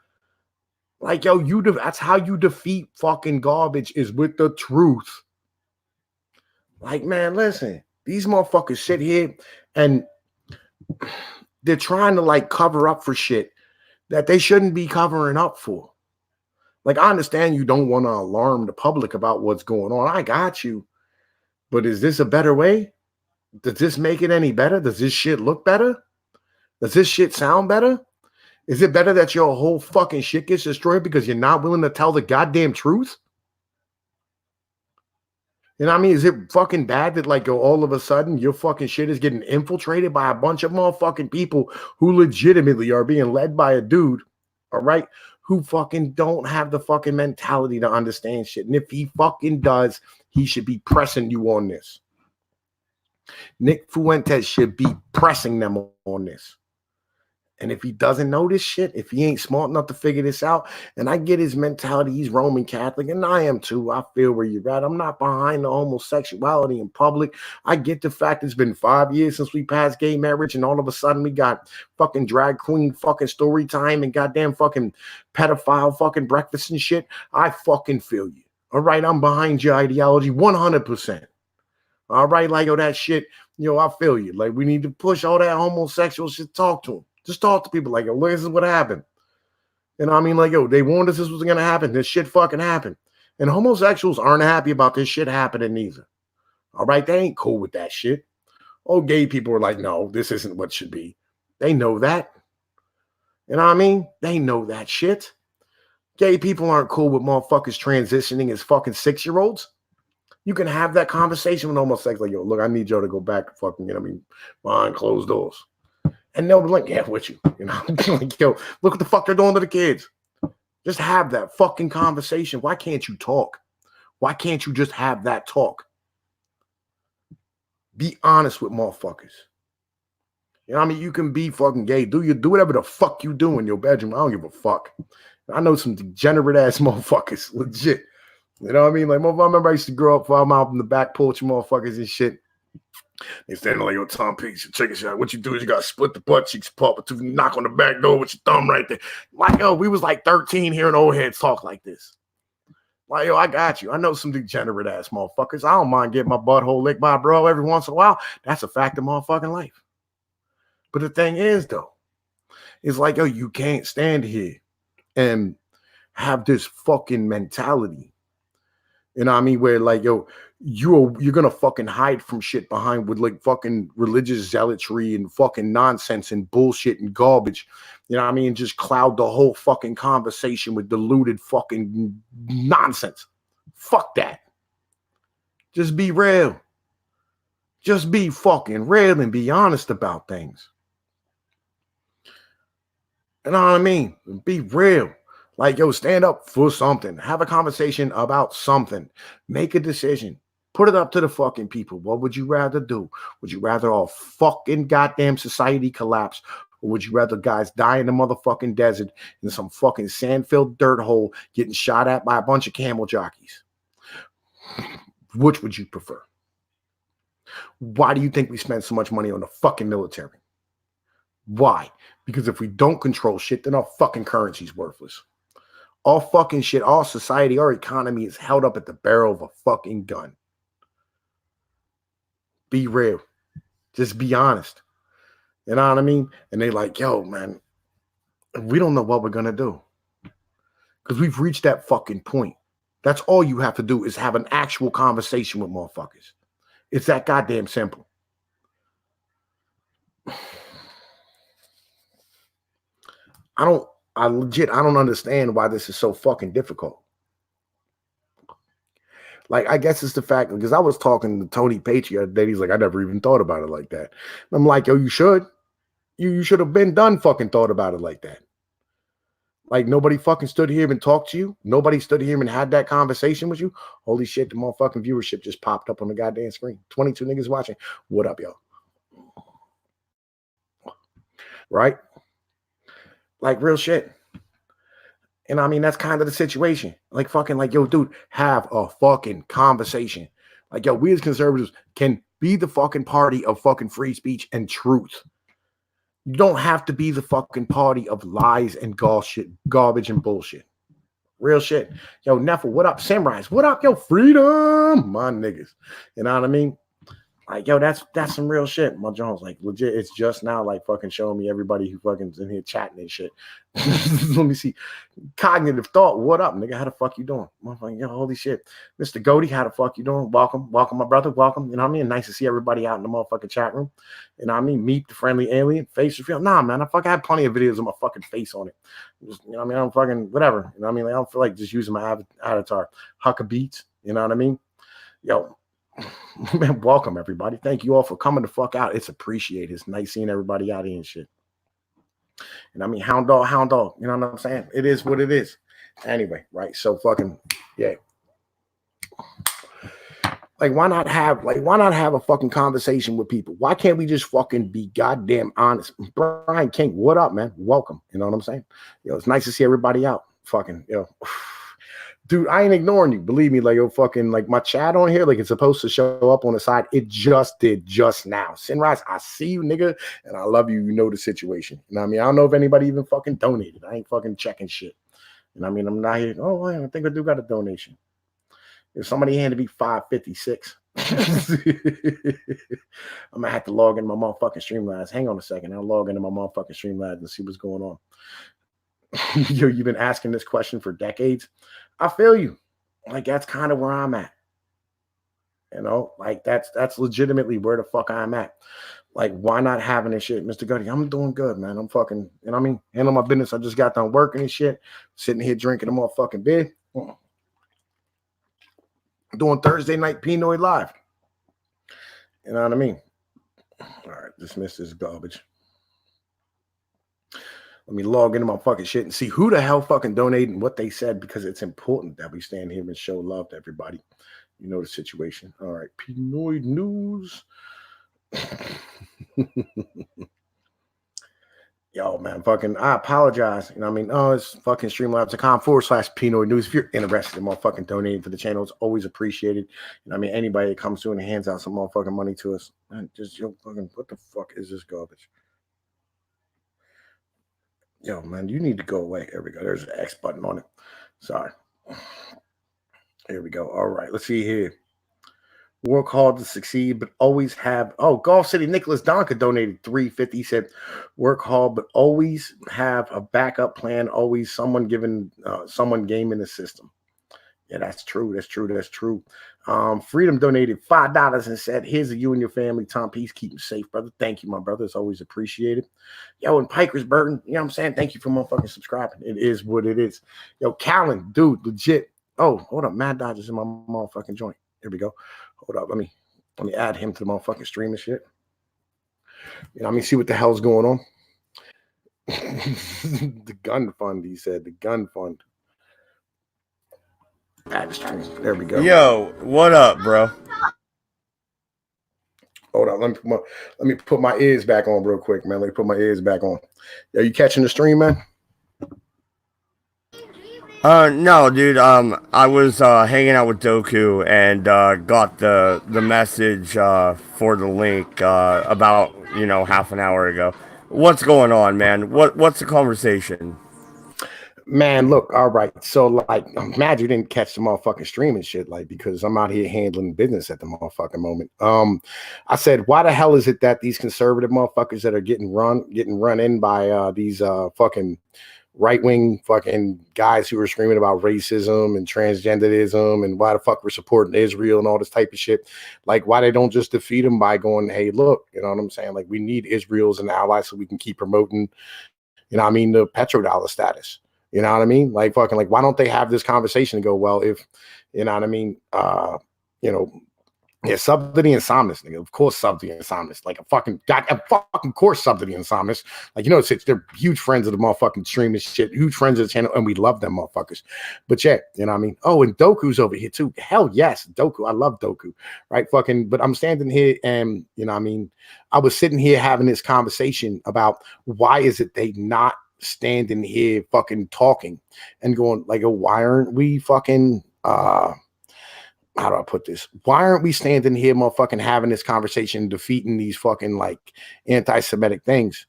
Like, yo, that's how you defeat fucking garbage, is with the truth. Like, man, listen, these motherfuckers sit here and they're trying to like cover up for shit that they shouldn't be covering up for. Like, I understand you don't want to alarm the public about what's going on. I got you. But is this a better way? Does this make it any better? Does this shit look better? Does this shit sound better? Is it better that your whole fucking shit gets destroyed because you're not willing to tell the goddamn truth? You know what I mean? Is it fucking bad that like all of a sudden your fucking shit is getting infiltrated by a bunch of motherfucking people who legitimately are being led by a dude, all right, who fucking don't have the fucking mentality to understand shit. And if he fucking does, he should be pressing you on this. Nick Fuentes should be pressing them on this. And if he doesn't know this shit, if he ain't smart enough to figure this out, and I get his mentality, he's Roman Catholic, and I am too. I feel where you're at. I'm not behind the homosexuality in public. I get the fact it's been 5 years since we passed gay marriage, and all of a sudden we got fucking drag queen fucking story time and goddamn fucking pedophile fucking breakfast and shit. I fucking feel you. All right, I'm behind your ideology 100%. All right, like, oh, that shit, yo, I feel you. Like, we need to push all that homosexual shit. Talk to him. Just talk to people like, yo, look, this is what happened. You know what I mean? Like, yo, they warned us this was going to happen. This shit fucking happened. And homosexuals aren't happy about this shit happening either. All right? They ain't cool with that shit. Oh, gay people are like, no, this isn't what should be. They know that. You know what I mean? They know that shit. Gay people aren't cool with motherfuckers transitioning as fucking 6-year-olds. You can have that conversation with homosexuals. Like, yo, look, I need y'all to go back to fucking, you know what I mean, behind closed doors. And they'll be like, yeah, with you. You know, like, yo, look what the fuck they're doing to the kids. Just have that fucking conversation. Why can't you talk? Why can't you just have that talk? Be honest with motherfuckers. You know what I mean? You can be fucking gay. Do whatever the fuck you do in your bedroom. I don't give a fuck. I know some degenerate ass motherfuckers. Legit. You know what I mean? Like, I remember I used to grow up, I'm out in the back porch, motherfuckers and shit. They standing like, yo, Tom Peaks, check it out. What you do is you got to split the butt cheeks apart, but you knock on the back door with your thumb right there. Like, yo, we was like 13 hearing old heads talk like this. Like, yo, I got you. I know some degenerate ass motherfuckers. I don't mind getting my butthole licked by a bro every once in a while. That's a fact of motherfucking life. But the thing is, though, it's like, yo, you can't stand here and have this fucking mentality. You know what I mean? Where like, yo, you're gonna fucking hide from shit behind with like fucking religious zealotry and fucking nonsense and bullshit and garbage. You know what I mean? Just cloud the whole fucking conversation with diluted fucking nonsense. Fuck that. Just be real. Just be fucking real and be honest about things. You know what I mean? Be real. Like, yo, stand up for something. Have a conversation about something. Make a decision. Put it up to the fucking people. What would you rather do? Would you rather all fucking goddamn society collapse? Or would you rather guys die in the motherfucking desert in some fucking sand-filled dirt hole getting shot at by a bunch of camel jockeys? Which would you prefer? Why do you think we spend so much money on the fucking military? Why? Because if we don't control shit, then our fucking currency's worthless. All fucking shit, all society, our economy is held up at the barrel of a fucking gun. Be real. Just be honest. You know what I mean? And they like, yo, man, we don't know what we're going to do. Because we've reached that fucking point. That's all you have to do is have an actual conversation with motherfuckers. It's that goddamn simple. I don't understand why this is so fucking difficult. Like, I guess it's the fact, because I was talking to Tony Page the other day. He's like, I never even thought about it like that. And I'm like, yo, you should. You should have been done fucking thought about it like that. Like, nobody fucking stood here and talked to you. Nobody stood here and had that conversation with you. Holy shit, the motherfucking viewership just popped up on the goddamn screen. 22 niggas watching. What up, y'all? Right? Like, real shit. And I mean, that's kind of the situation. Like, fucking, like, yo, dude, have a fucking conversation. Like, yo, we as conservatives can be the fucking party of fucking free speech and truth. You don't have to be the fucking party of lies and garbage and bullshit. Real shit. Yo, Neffel, what up? Samrise, what up? Yo, freedom, my niggas. You know what I mean? Like, yo, that's some real shit. My Jones, like, legit, it's just now, like, fucking showing me everybody who fucking's in here chatting and shit. Let me see. Cognitive thought, what up, nigga? How the fuck you doing? Motherfucking, yo, holy shit. Mr. Goaty, how the fuck you doing? Welcome, my brother, welcome. You know what I mean? Nice to see everybody out in the motherfucking chat room. You know what I mean? Meet the friendly alien, face reveal. Nah, man, I had plenty of videos of my fucking face on it. Just, you know what I mean? I don't fucking, whatever. You know what I mean? Like, I don't feel like just using my avatar. Hucka beats, you know what I mean? Yo, man, welcome everybody. Thank you all for coming the fuck out. It's appreciated. It's nice seeing everybody out here and shit. And I mean, hound dog. You know what I'm saying? It is what it is. Anyway, right? So fucking yeah. Like, why not have a fucking conversation with people? Why can't we just fucking be goddamn honest? Brian King, what up, man? Welcome. You know what I'm saying? Yo, it's nice to see everybody out. Fucking yo. Dude, I ain't ignoring you. Believe me, like, yo, fucking, like, my chat on here, like, it's supposed to show up on the side. It just did just now. Sinrise, I see you, nigga, and I love you. You know the situation. You know what I mean? I don't know if anybody even fucking donated. I ain't fucking checking shit. You know what I mean? I'm not here. Oh, I think I do got a donation. If somebody handed me $5.56, I'm gonna have to log into my motherfucking Streamlabs. Hang on a second. I'll log into my motherfucking Streamlabs and see what's going on. Yo, you've been asking this question for decades. I feel you. Like, that's kind of where I'm at. You know, like, that's legitimately where the fuck I'm at. Like, why not having this shit? Mr. Gutty, I'm doing good, man. I'm fucking, you know what I mean? Handling my business. I just got done working and shit. Sitting here drinking a motherfucking beer. Doing Thursday night Pnoid live. You know what I mean? All right, dismiss this garbage. Let me log into my fucking shit and see who the hell fucking donated and what they said, because it's important that we stand here and show love to everybody. You know the situation. All right, Pnoid news. Yo, man, fucking, I apologize. You know what I mean? Oh, it's fucking streamlabs.com/Pnoid news. If you're interested in motherfucking donating to the channel, it's always appreciated. You know what I mean? Anybody that comes through and hands out some motherfucking money to us, man, just, yo, fucking, what the fuck is this garbage? Yo, man, you need to go away. There we go. There's an X button on it. Sorry. Here we go. All right, let's see here. Work hard to succeed, but always have. Oh, Golf City Nicholas Donka donated $3.50. He said, "Work hard, but always have a backup plan. Always someone giving, someone gaming the system." Yeah, that's true. That's true. Freedom donated $5 and said, "Here's to you and your family. Tom, peace. Keep them safe, brother." Thank you, my brother. It's always appreciated. Yo, and Pikersburg, you know what I'm saying? Thank you for motherfucking subscribing. It is what it is. Yo, Callan, dude, legit. Oh, hold up. Mad Dodgers in my motherfucking joint. Here we go. Hold up. Let me add him to the motherfucking stream and shit. You know, let me see what the hell's going on. The gun fund, he said. The gun fund. There we go. Yo, what up, bro? Hold on, let me put my ears back on real quick, man. Let me put my ears back on. Are you catching the stream, man? No, dude. I was hanging out with Doku and got the message for the link about half an hour ago. What's going on, man? What's the conversation? Man, look, all right. So, like, I'm mad you didn't catch the motherfucking stream and shit, like, because I'm out here handling business at the motherfucking moment. I said, why the hell is it that these conservative motherfuckers that are getting run in by these fucking right-wing fucking guys who were screaming about racism and transgenderism and why the fuck we're supporting Israel and all this type of shit. Like, why they don't just defeat them by going, hey, look, you know what I'm saying? Like, we need Israel as an ally so we can keep promoting, you know what I mean, the petrodollar status. You know what I mean? Like, fucking, like, why don't they have this conversation and go, well, if, you know what I mean, you know, yeah, subsidy and Somnus, nigga. Of course, subsidy and Somnus. Like a fucking course, subsidy and Somnus. Like, you know, they're huge friends of the motherfucking stream and shit, huge friends of the channel, and we love them motherfuckers. But yeah, you know what I mean? Oh, and Doku's over here too. Hell yes, Doku. I love Doku. Right? Fucking, but I'm standing here and you know what I mean, I was sitting here having this conversation about why is it they not standing here fucking talking and going like, oh, why aren't we fucking how do I put this? Why aren't we standing here, motherfucking, having this conversation, defeating these fucking like anti-Semitic things,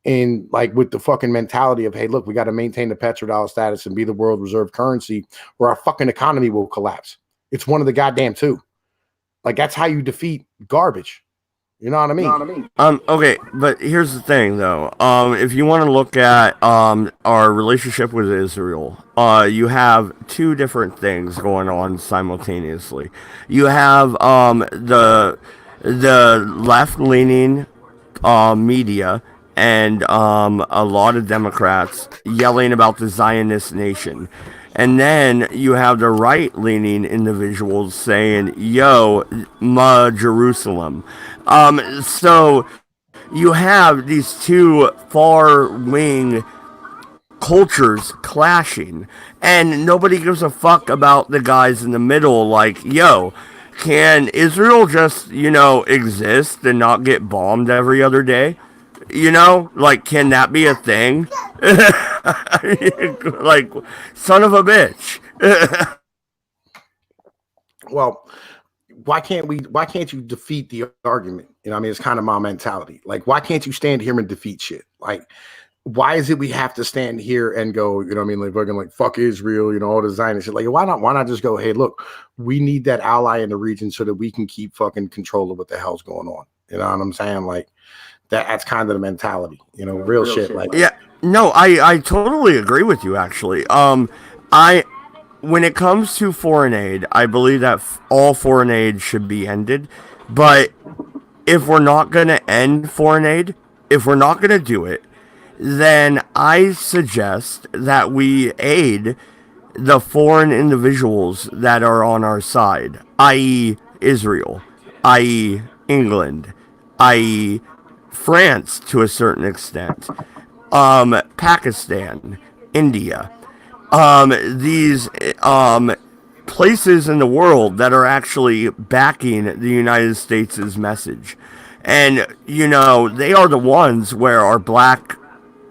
and like with the fucking mentality of, hey, look, we got to maintain the petrodollar status and be the world reserve currency, or our fucking economy will collapse. It's one of the goddamn two. Like that's how you defeat garbage. You know what I mean? Okay, but here's the thing, though. If you want to look at our relationship with Israel, you have two different things going on simultaneously. You have the left-leaning media and a lot of Democrats yelling about the Zionist nation. And then you have the right-leaning individuals saying, yo, ma Jerusalem. So you have these two far-wing cultures clashing, and nobody gives a fuck about the guys in the middle. Like, yo, can Israel just, you know, exist and not get bombed every other day? You know, like, can that be a thing? Like, son of a bitch. Well, why can't you defeat the argument? You know what I mean? It's kind of my mentality. Like, why can't you stand here and defeat shit? Like, why is it we have to stand here and go, you know what I mean? Like, fucking like, fuck Israel, you know, all the Zionist shit. Like, why not just go, hey, look, we need that ally in the region so that we can keep fucking control of what the hell's going on. You know what I'm saying? Like, that's kind of the mentality, you know, real shit. Like, yeah, no, I totally agree with you, actually. When it comes to foreign aid, I believe that all foreign aid should be ended. But if we're not going to end foreign aid, if we're not going to do it, then I suggest that we aid the foreign individuals that are on our side, i.e. Israel, i.e. England, i.e. France to a certain extent, Pakistan, India, these places in the world that are actually backing the United States' message. And, you know, they are the ones where our black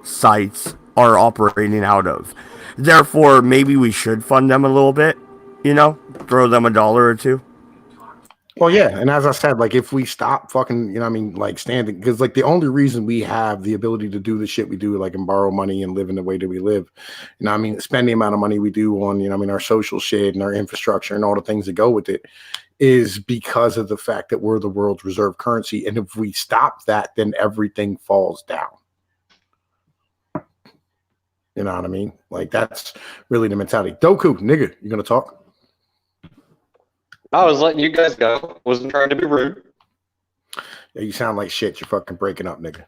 sites are operating out of. Therefore, maybe we should fund them a little bit, you know, throw them $1 or $2. Well, yeah, and as I said, like if we stop fucking, you know what I mean, like standing, because like the only reason we have the ability to do the shit we do, like and borrow money and live in the way that we live, you know what I mean, spend the amount of money we do on, you know what I mean, our social shit and our infrastructure and all the things that go with it, is because of the fact that we're the world's reserve currency. And if we stop that, then everything falls down. You know what I mean? Like that's really the mentality. Doku, nigga, you gonna talk? I was letting you guys go. Wasn't trying to be rude. Yeah, you sound like shit. You're fucking breaking up, nigga.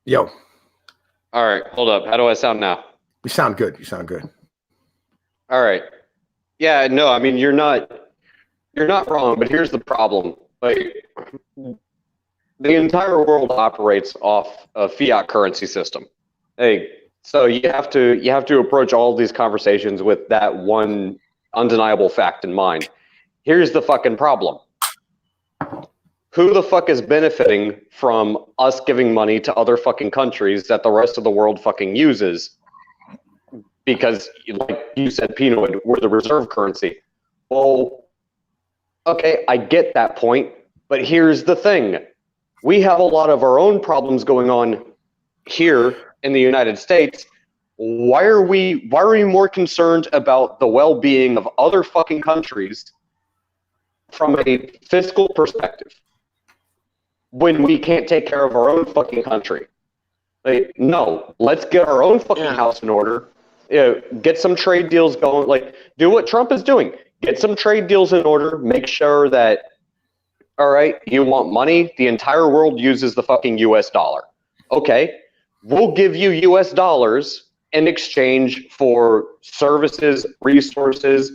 Yo. All right, hold up. How do I sound now? You sound good. You sound good. All right. Yeah, no, I mean you're not wrong, but here's the problem. Like the entire world operates off a fiat currency system. Hey, so you have to approach all of these conversations with that one undeniable fact in mind. Here's the fucking problem. Who the fuck is benefiting from us giving money to other fucking countries that the rest of the world fucking uses? Because, like you said, Pnoid, we're the reserve currency. Well, okay, I get that point, but here's the thing. We have a lot of our own problems going on here in the United States. Why are we more concerned about the well-being of other fucking countries from a fiscal perspective? when we can't take care of our own fucking country. Like, no, let's get our own fucking house in order. Get some trade deals going. Like, do what Trump is doing. Get some trade deals in order. Make sure that, all right, you want money? The entire world uses the fucking US dollar. Okay, we'll give you US dollars in exchange for services, resources,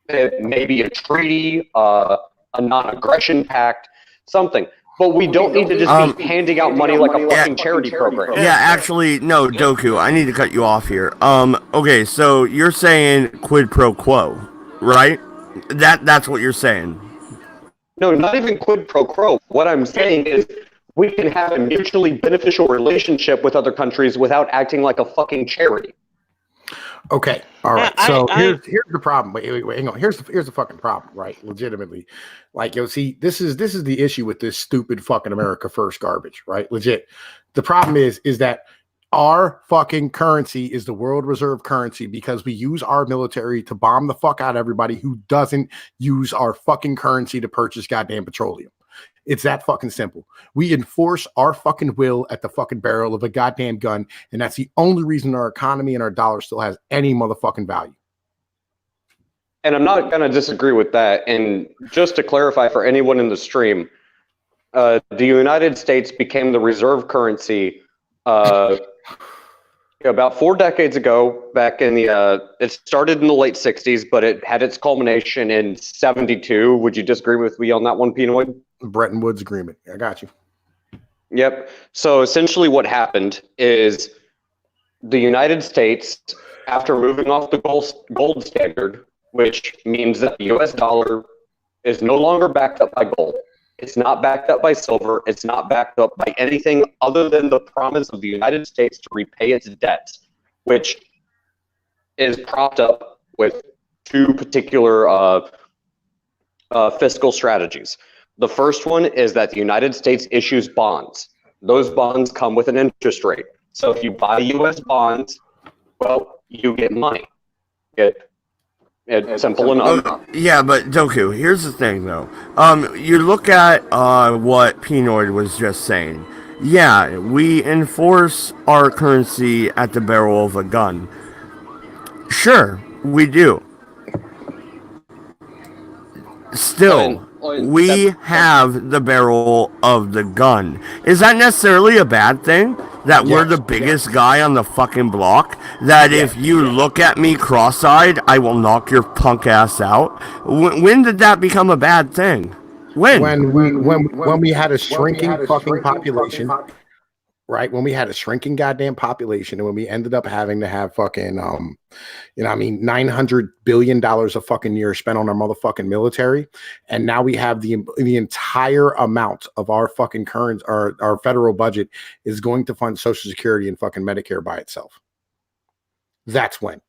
maybe a treaty, a non-aggression pact, something. But we don't need to just be handing out money like a fucking charity program. Yeah, actually, no, Doku, I need to cut you off here. Okay, so you're saying quid pro quo, right? That's what you're saying. No, not even quid pro quo. What I'm saying is we can have a mutually beneficial relationship with other countries without acting like a fucking charity. Okay, all right. So here's the problem. Wait, hang on. Here's the fucking problem, right? Legitimately, like, see, this is the issue with this stupid fucking America First garbage, right? Legit. The problem is that our fucking currency is the world reserve currency because we use our military to bomb the fuck out of everybody who doesn't use our fucking currency to purchase goddamn petroleum. It's that fucking simple. We enforce our fucking will at the fucking barrel of a goddamn gun, and that's the only reason our economy and our dollar still has any motherfucking value. And I'm not going to disagree with that. And just to clarify for anyone in the stream, the United States became the reserve currency about 4 decades ago, back in the, it started in the late 60s, but it had its culmination in 72. Would you disagree with me on that one, Pnoid? Bretton Woods Agreement. I got you. Yep. So essentially what happened is the United States, after moving off the gold standard, which means that the US dollar is no longer backed up by gold. It's not backed up by silver. It's not backed up by anything other than the promise of the United States to repay its debts, which is propped up with 2 particular fiscal strategies. The first one is that the United States issues bonds. Those bonds come with an interest rate. So if you buy U.S. bonds, well, you get money. It's simple enough. Yeah, but Doku, here's the thing, though. You look at what Pnoid was just saying. Yeah, we enforce our currency at the barrel of a gun. Sure, we do. Still, we have the barrel of the gun. Is that necessarily a bad thing? That we're the biggest guy on the fucking block? That if you look at me cross-eyed, I will knock your punk ass out? When did that become a bad thing? When we had a shrinking fucking population, right? When we had a shrinking goddamn population, and when we ended up having to have fucking $900 billion a fucking year spent on our motherfucking military, and now we have the entire amount of our fucking current, our federal budget is going to fund Social Security and fucking Medicare by itself. That's when.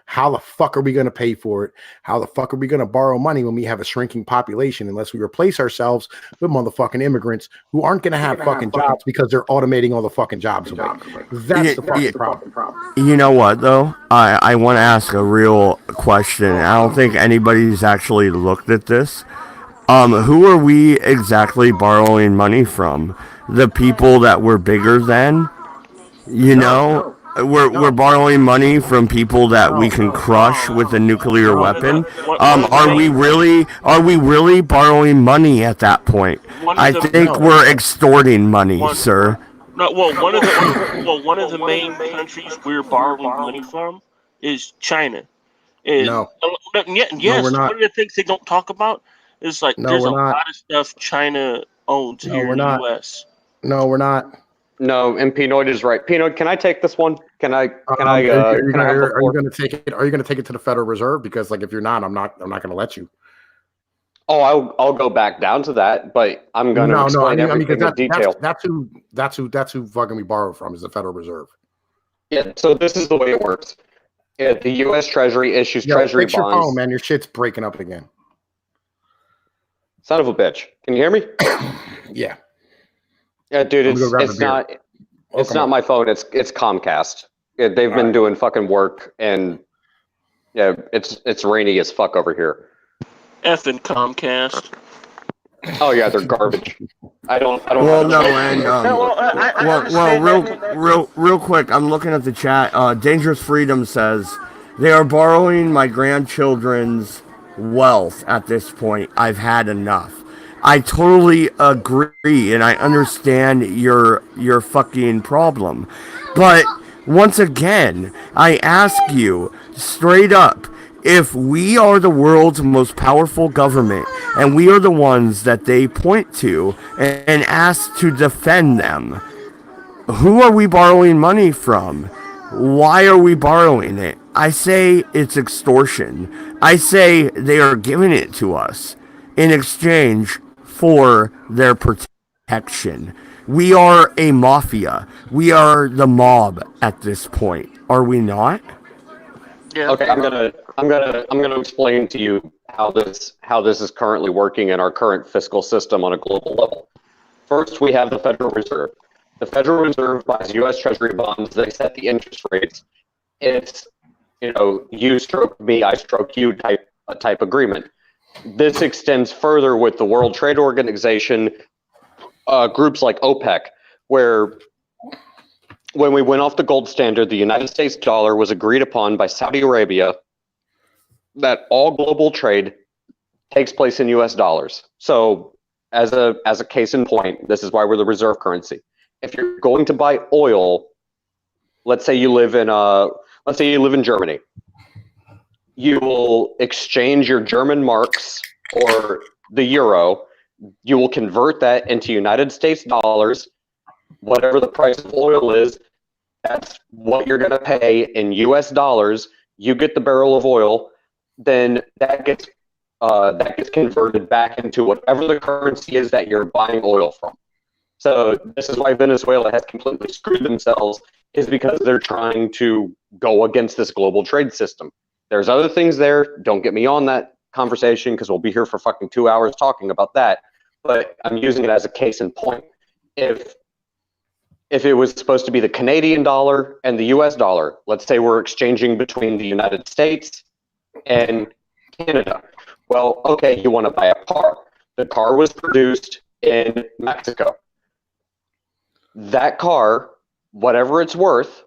How the fuck are we going to pay for it? How the fuck are we going to borrow money when we have a shrinking population unless we replace ourselves with motherfucking immigrants who aren't going to have fucking jobs because they're automating all the fucking jobs away? That's the fucking problem. You know what, though? I want to ask a real question. I don't think anybody's actually looked at this. Who are we exactly borrowing money from? The people that were bigger than? You know? We're borrowing money from people that we can crush with a nuclear weapon. Are we really borrowing money at that point? I think we're extorting money, sir. No, one of the main countries we're borrowing money from is China. Yes, No, we're not. one of the things they don't talk about is like there's a lot of stuff China owns here in the U.S. No, we're not. No, and Pnoid is right. Pnoid, can I take this one? Are you going to take it? Are you going to take it to the Federal Reserve? Because, like, if you're not, I'm not going to let you. Oh, I'll go back down to that, but I'm going to explain everything in detail. That's who fucking we borrow from is the Federal Reserve. Yeah. So this is the way it works. Yeah, the U.S. Treasury issues Treasury bonds. Your phone, man. Your shit's breaking up again. Son of a bitch. Can you hear me? Yeah. Yeah, dude, it's not my phone. It's Comcast. Yeah, they've been doing fucking work, and yeah, it's rainy as fuck over here. Effing Comcast. Oh yeah, they're garbage. I don't. Well, have no, a- and No, well, I well, understand that. real quick. I'm looking at the chat. Dangerous Freedom says they are borrowing my grandchildren's wealth at this point. I've had enough. I totally agree, and I understand your fucking problem, but once again, I ask you straight up. If we are the world's most powerful government and we are the ones that they point to and ask to defend them, who are we borrowing money from? Why are we borrowing it? I say it's extortion. I say they are giving it to us in exchange for their protection. We are a mafia. We are the mob at this point. Are we not? Yeah. Okay, I'm gonna explain to you how this is currently working in our current fiscal system on a global level. First, we have the Federal Reserve. The Federal Reserve buys U.S. Treasury bonds. They set the interest rates. It's you stroke me, I stroke you type agreement. This extends further with the World Trade Organization, groups like OPEC, where when we went off the gold standard, the United States dollar was agreed upon by Saudi Arabia that all global trade takes place in US dollars. So as a case in point, this is why we're the reserve currency. If you're going to buy oil, let's say you live in Germany, you will exchange your German marks or the euro, you will convert that into United States dollars. Whatever the price of oil is, that's what you're going to pay in US dollars. You get the barrel of oil, then that gets converted back into whatever the currency is that you're buying oil from. So this is why Venezuela has completely screwed themselves, is because they're trying to go against this global trade system. There's other things there. Don't get me on that conversation because we'll be here for fucking 2 hours talking about that. But I'm using it as a case in point. If it was supposed to be the Canadian dollar and the US dollar, let's say we're exchanging between the United States and Canada. Well, okay, you want to buy a car. The car was produced in Mexico. That car, whatever it's worth,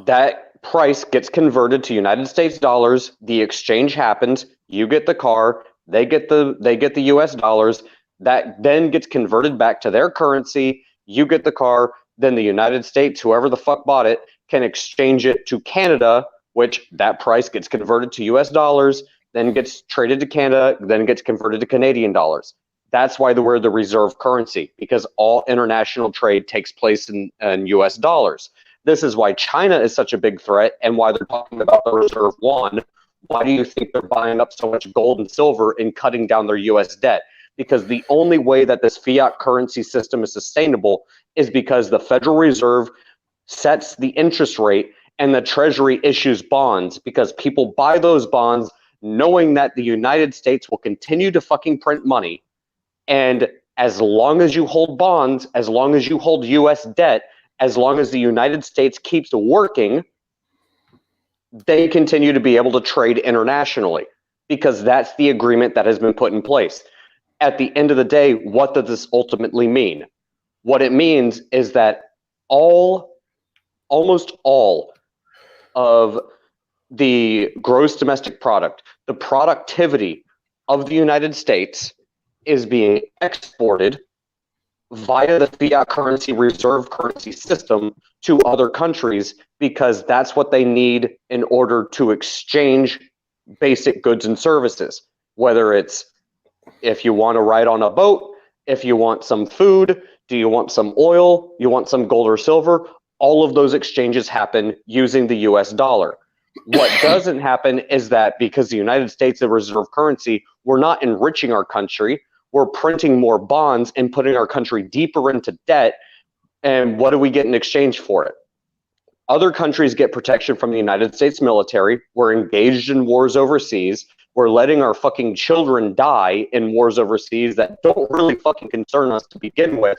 that price gets converted to United States dollars. The exchange happens. You get the car. They get the US dollars. That then gets converted back to their currency. You get the car, then the United States, whoever the fuck bought it, can exchange it to Canada, which that price gets converted to US dollars, then gets traded to Canada, then gets converted to Canadian dollars. That's why we're the reserve currency, because all international trade takes place in US dollars. This is why China is such a big threat and why they're talking about the reserve yuan. Why do you think they're buying up so much gold and silver and cutting down their US debt? Because the only way that this fiat currency system is sustainable is because the Federal Reserve sets the interest rate and the Treasury issues bonds, because people buy those bonds knowing that the United States will continue to fucking print money. And as long as you hold bonds, as long as you hold US debt, as long as the United States keeps working, they continue to be able to trade internationally, because that's the agreement that has been put in place. At the end of the day, what does this ultimately mean? What it means is that almost all of the gross domestic product, the productivity of the United States, is being exported via the fiat currency reserve currency system to other countries, because that's what they need in order to exchange basic goods and services, whether it's if you want to ride on a boat, if you want some food, do you want some oil, you want some gold or silver, all of those exchanges happen using the US dollar. What doesn't happen is that because the United States is a reserve currency, we're not enriching our country, we're printing more bonds and putting our country deeper into debt, and what do we get in exchange for it? Other countries get protection from the United States military, we're engaged in wars overseas, we're letting our fucking children die in wars overseas that don't really fucking concern us to begin with.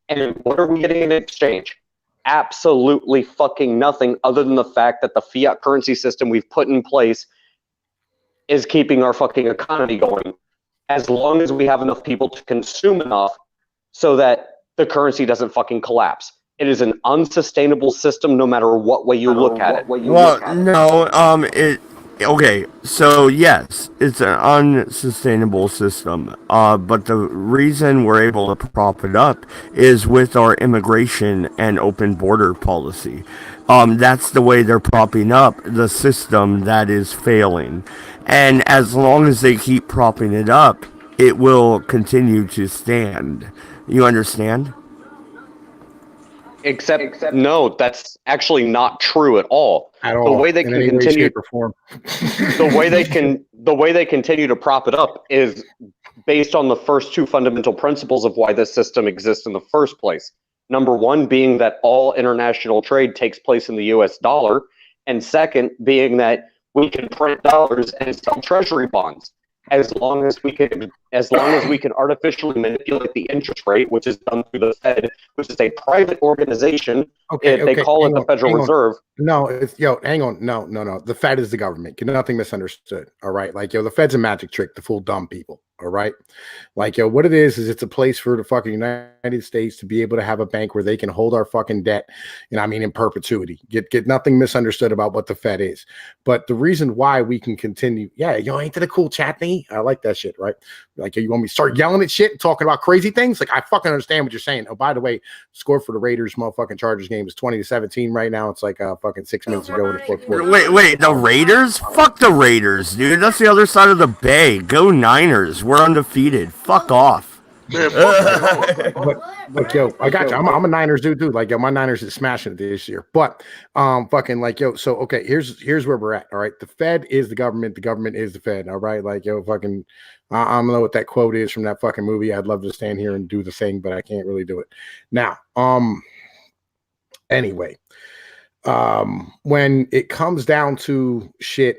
And what are we getting in exchange? Absolutely fucking nothing, other than the fact that the fiat currency system we've put in place is keeping our fucking economy going. as long as we have enough people to consume enough so that the currency doesn't fucking collapse. It is an unsustainable system no matter what way you look at it. Well, no, okay, so yes, it's an unsustainable system. But the reason we're able to prop it up is with our immigration and open border policy. That's the way they're propping up the system that is failing. And as long as they keep propping it up, it will continue to stand. You understand? Except no, that's actually not true at all. At all. The way they in can any continue, way, shape, or form. the way they continue to prop it up is based on the first two fundamental principles of why this system exists in the first place. Number one being that all international trade takes place in the US dollar, and second being that we can print dollars and sell treasury bonds. As long as we can artificially manipulate the interest rate, which is done through the Fed, which is a private organization, they call it the Federal Reserve. No, hang on. No. The Fed is the government. Get nothing misunderstood. All right. Like, the Fed's a magic trick to fool dumb people. All right. Like, what it is it's a place for the fucking United States to be able to have a bank where they can hold our fucking debt, in perpetuity. Get nothing misunderstood about what the Fed is. But the reason why we can continue, ain't that a cool chat thingy? I like that shit, right? Like, you want me to start yelling at shit and talking about crazy things? Like, I fucking understand what you're saying. Oh, by the way, score for the Raiders motherfucking Chargers game is 20-17 right now. It's like fucking 6 minutes ago in the fourth quarter. Wait, the Raiders? Fuck the Raiders, dude. That's the other side of the bay. Go Niners. We're undefeated. Fuck off. Man, fuck But I got you. I'm a Niners dude. Like, my Niners is smashing it this year. But fucking like, so okay, here's where we're at. All right. The Fed is the government is the Fed. All right. Like, fucking I don't know what that quote is from that fucking movie. I'd love to stand here and do the thing, but I can't really do it. Now, anyway, when it comes down to shit,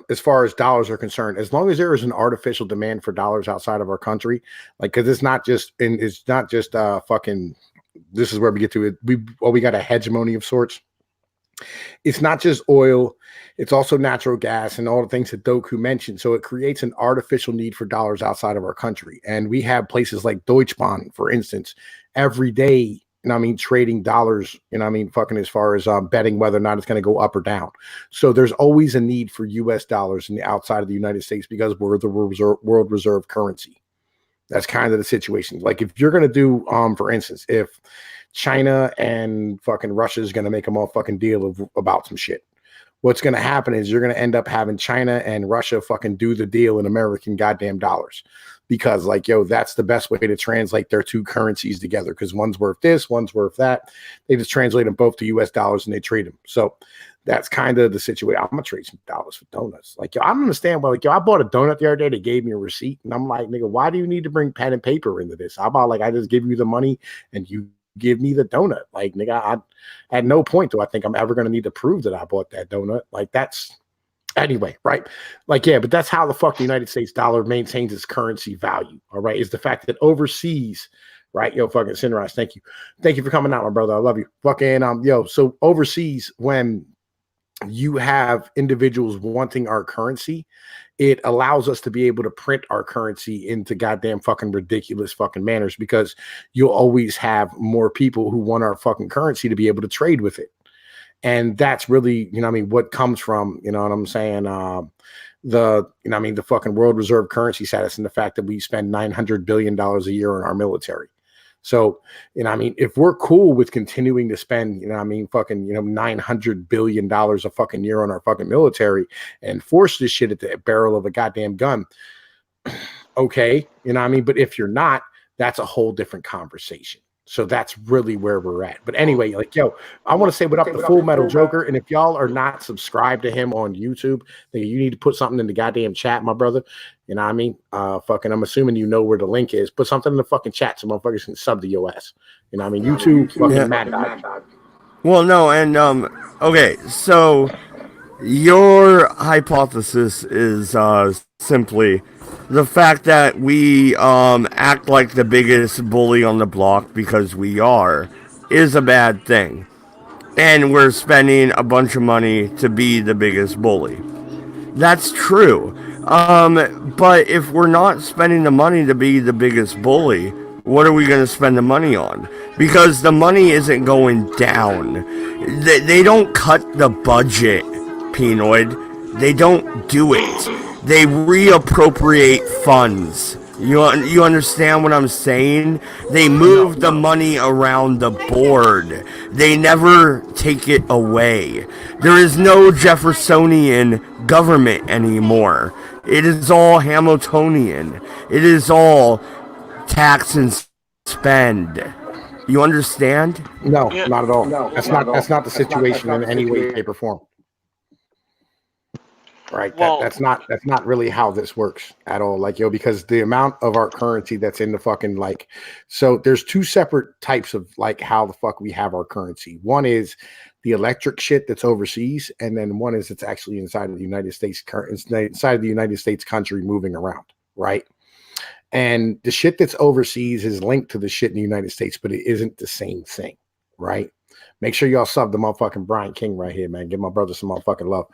as far as dollars are concerned, as long as there is an artificial demand for dollars outside of our country, like, because it's not just fucking, this is where we get to it. We got a hegemony of sorts. It's not just oil, it's also natural gas and all the things that Doku mentioned. So it creates an artificial need for dollars outside of our country. And we have places like Deutschbahn, for instance, every day, trading dollars, fucking as far as betting whether or not it's going to go up or down. So there's always a need for US dollars in the outside of the United States because we're the world reserve currency. That's kind of the situation. Like, if you're going to do, for instance, if China and fucking Russia is going to make a motherfucking deal about some shit, what's going to happen is you're going to end up having China and Russia fucking do the deal in American goddamn dollars. Because, like, that's the best way to translate their two currencies together. Because one's worth this, one's worth that. They just translate them both to US dollars and they trade them. So that's kind of the situation. I'm going to trade some dollars for donuts. Like, I don't understand why. Like, I bought a donut the other day. They gave me a receipt. And I'm like, nigga, why do you need to bring pen and paper into this? How about, like, I just give you the money and you give me the donut? Like, nigga, I at no point do I think I'm ever going to need to prove that I bought that donut. Like, that's anyway, right? Like, but that's how the fuck the United States dollar maintains its currency value. All right, is the fact that overseas, right? Fucking Sinrise, thank you for coming out, my brother. I love you. Fucking so overseas, when you have individuals wanting our currency, it allows us to be able to print our currency into goddamn fucking ridiculous fucking manners, because you'll always have more people who want our fucking currency to be able to trade with it. And that's really, what comes from, what I'm saying, the fucking world reserve currency status and the fact that we spend $900 billion a year on our military. So, if we're cool with continuing to spend, fucking, $900 billion a fucking year on our fucking military and force this shit at the barrel of a goddamn gun, okay, but if you're not, that's a whole different conversation. So that's really where we're at. But anyway, like, I want to say what up to Full Metal Joker. And if y'all are not subscribed to him on YouTube, then you need to put something in the goddamn chat, my brother. You know what I mean? Fucking, I'm assuming you know where the link is. Put something in the fucking chat so motherfuckers can sub to your ass. You know what I mean? YouTube, fucking mad. Well, no, and okay, so your hypothesis is simply the fact that we act like the biggest bully on the block, because we are, is a bad thing. And we're spending a bunch of money to be the biggest bully. That's true. But if we're not spending the money to be the biggest bully, what are we going to spend the money on? Because the money isn't going down. They don't cut the budget, Pnoid. They don't do it. They reappropriate funds. You understand what I'm saying? They move the money around the board. They never take it away. There is no Jeffersonian government anymore. It is all Hamiltonian. It is all tax and spend. You understand? No, Yeah. not at all. That's not the situation in any way, shape, or form. Right. Well- That's not really how this works at all. Like, because the amount of our currency that's in the fucking so there's two separate types of how the fuck we have our currency. One is the electric shit that's overseas, and then one is it's actually inside of the United States, inside of the United States country moving around. Right. And the shit that's overseas is linked to the shit in the United States, but it isn't the same thing. Right. Make sure y'all sub the motherfucking Brian King right here, man. Give my brother some motherfucking love.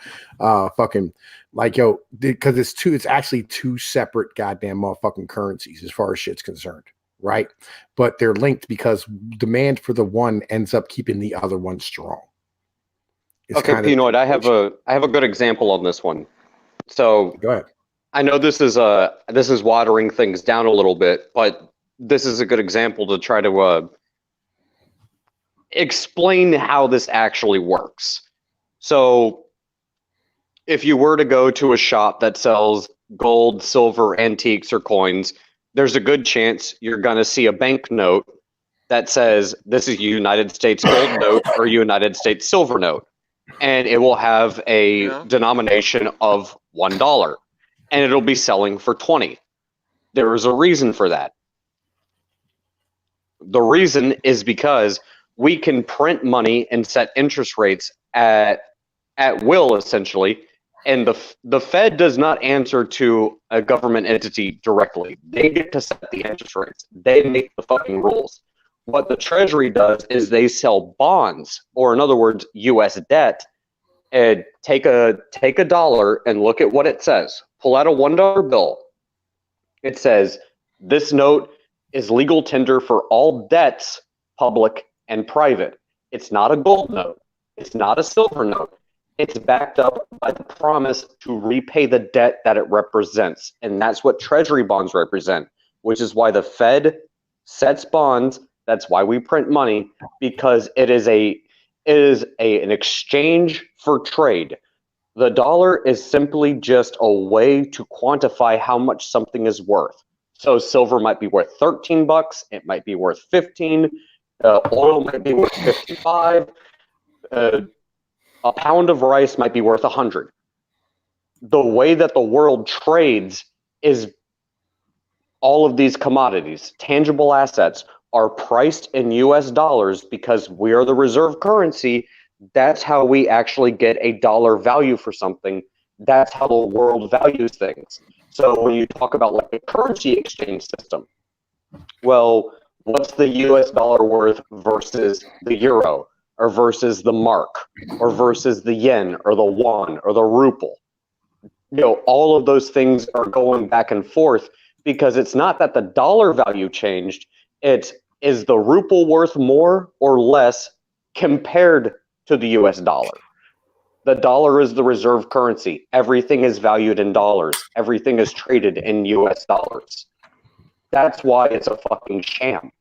Because it's actually two separate goddamn motherfucking currencies as far as shit's concerned, right? But they're linked because demand for the one ends up keeping the other one strong. Okay, Pnoid, I have a good example on this one. So Go ahead. I know this is watering things down a little bit, but this is a good example to try to explain how this actually works. So if you were to go to a shop that sells gold, silver, antiques, or coins, there's a good chance you're going to see a banknote that says this is a United States gold note or United States silver note. And it will have a denomination of $1. And it'll be selling for 20. There is a reason for that. The reason is because we can print money and set interest rates at will, essentially, and the Fed does not answer to a government entity directly. They get to set the interest rates. They make the fucking rules. What the Treasury does is they sell bonds, or in other words, U.S. debt, and take a dollar and look at what it says. Pull out a $1 bill. It says, this note is legal tender for all debts, public and private. It's not a gold note. It's not a silver note. It's backed up by the promise to repay the debt that it represents. And that's what Treasury bonds represent, which is why the Fed sets bonds. That's why we print money, because it is an exchange for trade. The dollar is simply just a way to quantify how much something is worth. So silver might be worth $13. It might be worth 15. Oil might be worth 55. A pound of rice might be worth 100. The way that the world trades is all of these commodities, tangible assets, are priced in US dollars because we are the reserve currency. That's how we actually get a dollar value for something. That's how the world values things. So when you talk about like a currency exchange system, well, what's the US dollar worth versus the euro, or versus the mark, or versus the yen, or the won, or the ruble? All of those things are going back and forth because it's not that the dollar value changed. It's, is the ruble worth more or less compared to the US dollar? The dollar is the reserve currency. Everything is valued in dollars. Everything is traded in US dollars. That's why it's a fucking sham.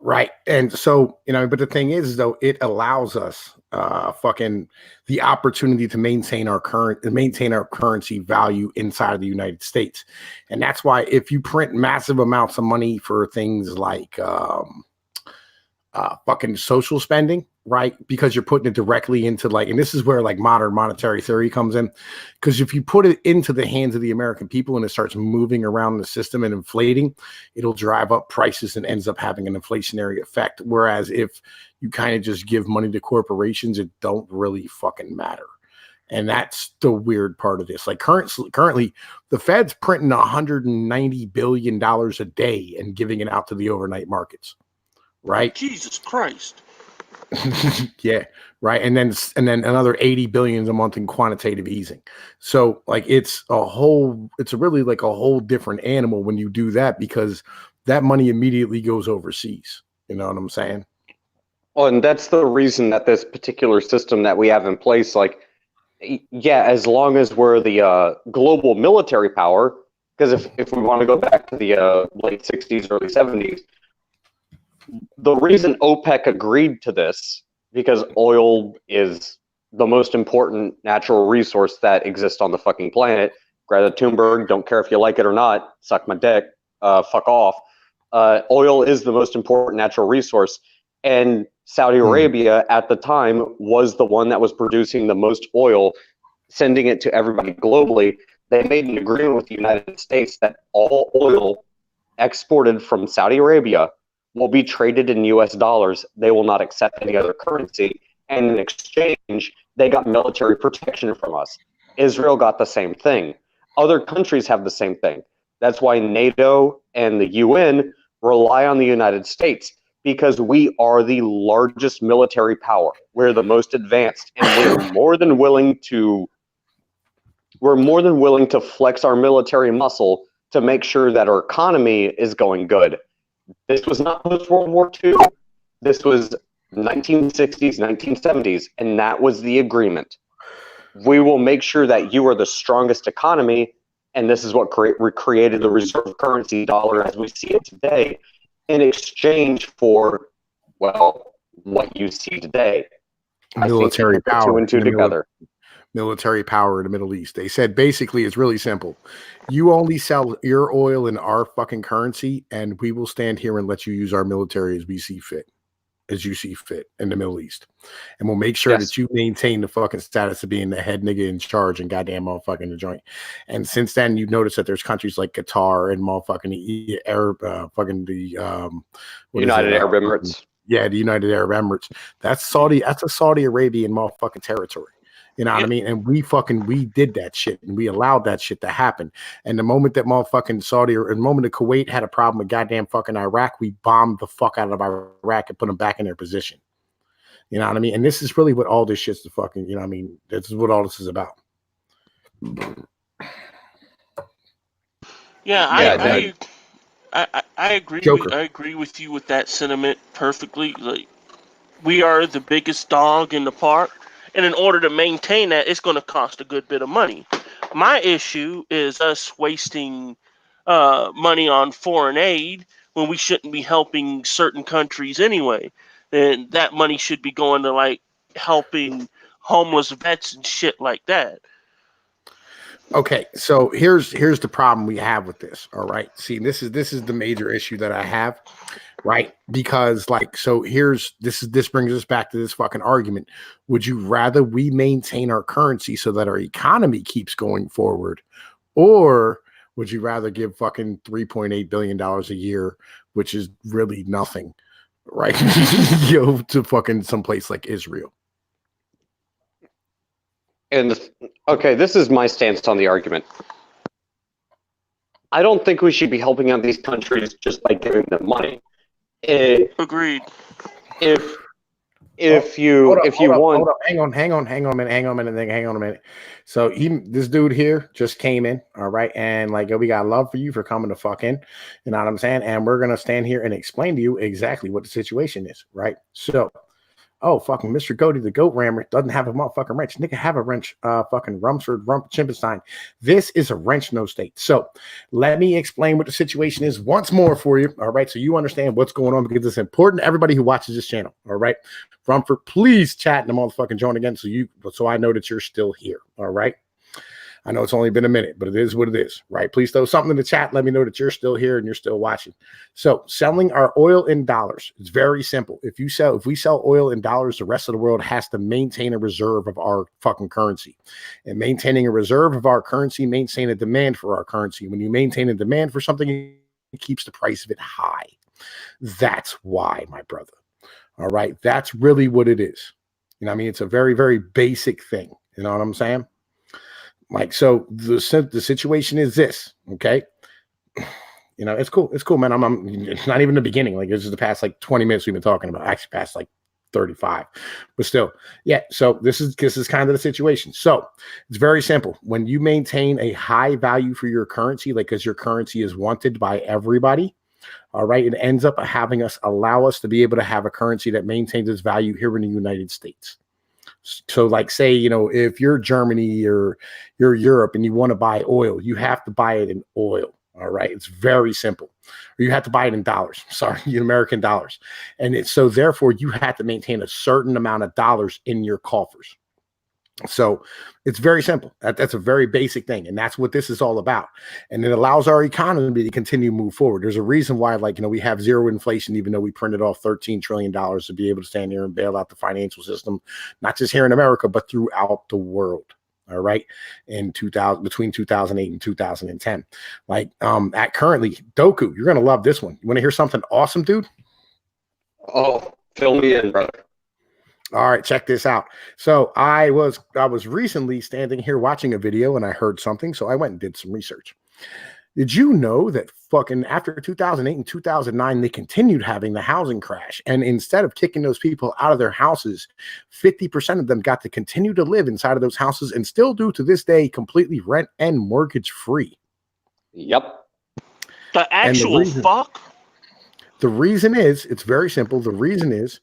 Right. And so, but the thing is, though, it allows us the opportunity to maintain our currency value inside of the United States. And that's why if you print massive amounts of money for things like fucking social spending, right? Because you're putting it directly into and this is where modern monetary theory comes in. Because if you put it into the hands of the American people and it starts moving around the system and inflating, it'll drive up prices and ends up having an inflationary effect. Whereas if you kind of just give money to corporations, it don't really fucking matter. And that's the weird part of this. Currently, the Fed's printing $190 billion a day and giving it out to the overnight markets. Right? Jesus Christ. Yeah, right. And then another 80 billion a month in quantitative easing. So like it's really like a whole different animal when you do that, because that money immediately goes overseas. You know what I'm saying? Well, and that's the reason that this particular system that we have in place, like, yeah, as long as we're the global military power, because if we want to go back to the late 60s, early 70s, the reason OPEC agreed to this, because oil is the most important natural resource that exists on the fucking planet. Greta Thunberg, don't care if you like it or not, suck my dick, fuck off. Oil is the most important natural resource. And Saudi Arabia at the time was the one that was producing the most oil, sending it to everybody globally. They made an agreement with the United States that all oil exported from Saudi Arabia will be traded in US dollars. They will not accept any other currency. And in exchange, they got military protection from us. Israel got the same thing. Other countries have the same thing. That's why NATO and the UN rely on the United States, because we are the largest military power. We're the most advanced, and we're more than willing to flex our military muscle to make sure that our economy is going good. This was not post-World War II. This was 1960s, 1970s, and that was the agreement. We will make sure that you are the strongest economy, and this is what created the reserve currency dollar as we see it today, in exchange for, well, what you see today. Military power. Two and two together. Military power in the Middle East. They said basically it's really simple. You only sell your oil in our fucking currency, and we will stand here and let you use our military as you see fit in the Middle East. And we'll make sure that you maintain the fucking status of being the head nigga in charge and goddamn motherfucking the joint. And since then, you've noticed that there's countries like Qatar and motherfucking Arab, United Arab Emirates. Yeah, the United Arab Emirates. That's a Saudi Arabian motherfucking territory. You know what I mean? And we did that shit, and we allowed that shit to happen. And the moment that motherfucking the moment that Kuwait had a problem with goddamn fucking Iraq, we bombed the fuck out of Iraq and put them back in their position. You know what I mean? And this is really what all this shit's the fucking, you know what I mean? This is what all this is about. Yeah, I agree. I agree with you with that sentiment perfectly. Like, we are the biggest dog in the park. And in order to maintain that, it's going to cost a good bit of money. My issue is us wasting money on foreign aid when we shouldn't be helping certain countries anyway. And that money should be going to like helping homeless vets and shit like that. Okay, so here's the problem we have with this. All right, see, this is the major issue that I have, right? Because like, so this brings us back to this fucking argument. Would you rather we maintain our currency so that our economy keeps going forward, or would you rather give fucking $3.8 billion a year, which is really nothing, right? To fucking someplace like Israel? And okay, this is my stance on the argument. I don't think we should be helping out these countries just by giving them money. Agreed. If you want, hang on a minute. So this dude here just came in, all right, and like, yo, we got love for you for coming to fuck in, you know what I'm saying? And we're gonna stand here and explain to you exactly what the situation is, right? So, oh, fucking Mr. Goaty, the goat rammer, doesn't have a motherfucking wrench. Nigga have a wrench, fucking Rumsford, Chimpenstein. This is a wrench, no state. So let me explain what the situation is once more for you, all right? So you understand what's going on, because it's important to everybody who watches this channel, all right? Rumford, please chat in the motherfucking joint again so I know that you're still here, all right? I know it's only been a minute, but it is what it is, right? Please throw something in the chat. Let me know that you're still here and you're still watching. So selling our oil in dollars, it's very simple. If we sell oil in dollars, the rest of the world has to maintain a reserve of our fucking currency. And maintaining a reserve of our currency, maintain a demand for our currency. When you maintain a demand for something, it keeps the price of it high. That's why, my brother. All right. That's really what it is. You know what I mean? It's a very, very basic thing. You know what I'm saying? Like, so the situation is this, okay? You know, it's cool, man. It's not even the beginning. Like, this is the past like 20 minutes we've been talking about. Actually, past like 35, but still, yeah. So this is kind of the situation. So it's very simple. When you maintain a high value for your currency, like because your currency is wanted by everybody, all right, it ends up having us allow us to be able to have a currency that maintains its value here in the United States. So, like, say, if you're Germany or you're Europe and you want to buy oil, you have to buy it in oil. All right. It's very simple. Or you have to buy it in dollars. Sorry, in American dollars. And so therefore you have to maintain a certain amount of dollars in your coffers. So it's very simple. That's a very basic thing. And that's what this is all about. And it allows our economy to continue to move forward. There's a reason why, we have zero inflation, even though we printed off $13 trillion to be able to stand here and bail out the financial system, not just here in America, but throughout the world. All right. Between 2008 and 2010, at currently Doku, you're going to love this one. You want to hear something awesome, dude? Oh, fill me in, brother. All right, check this out. So I was recently standing here watching a video and I heard something. So I went and did some research. Did you know that fucking after 2008 and 2009, they continued having the housing crash? And instead of kicking those people out of their houses, 50% of them got to continue to live inside of those houses and still do to this day completely rent and mortgage free. Yep. The actual fuck? The reason is, it's very simple. The reason is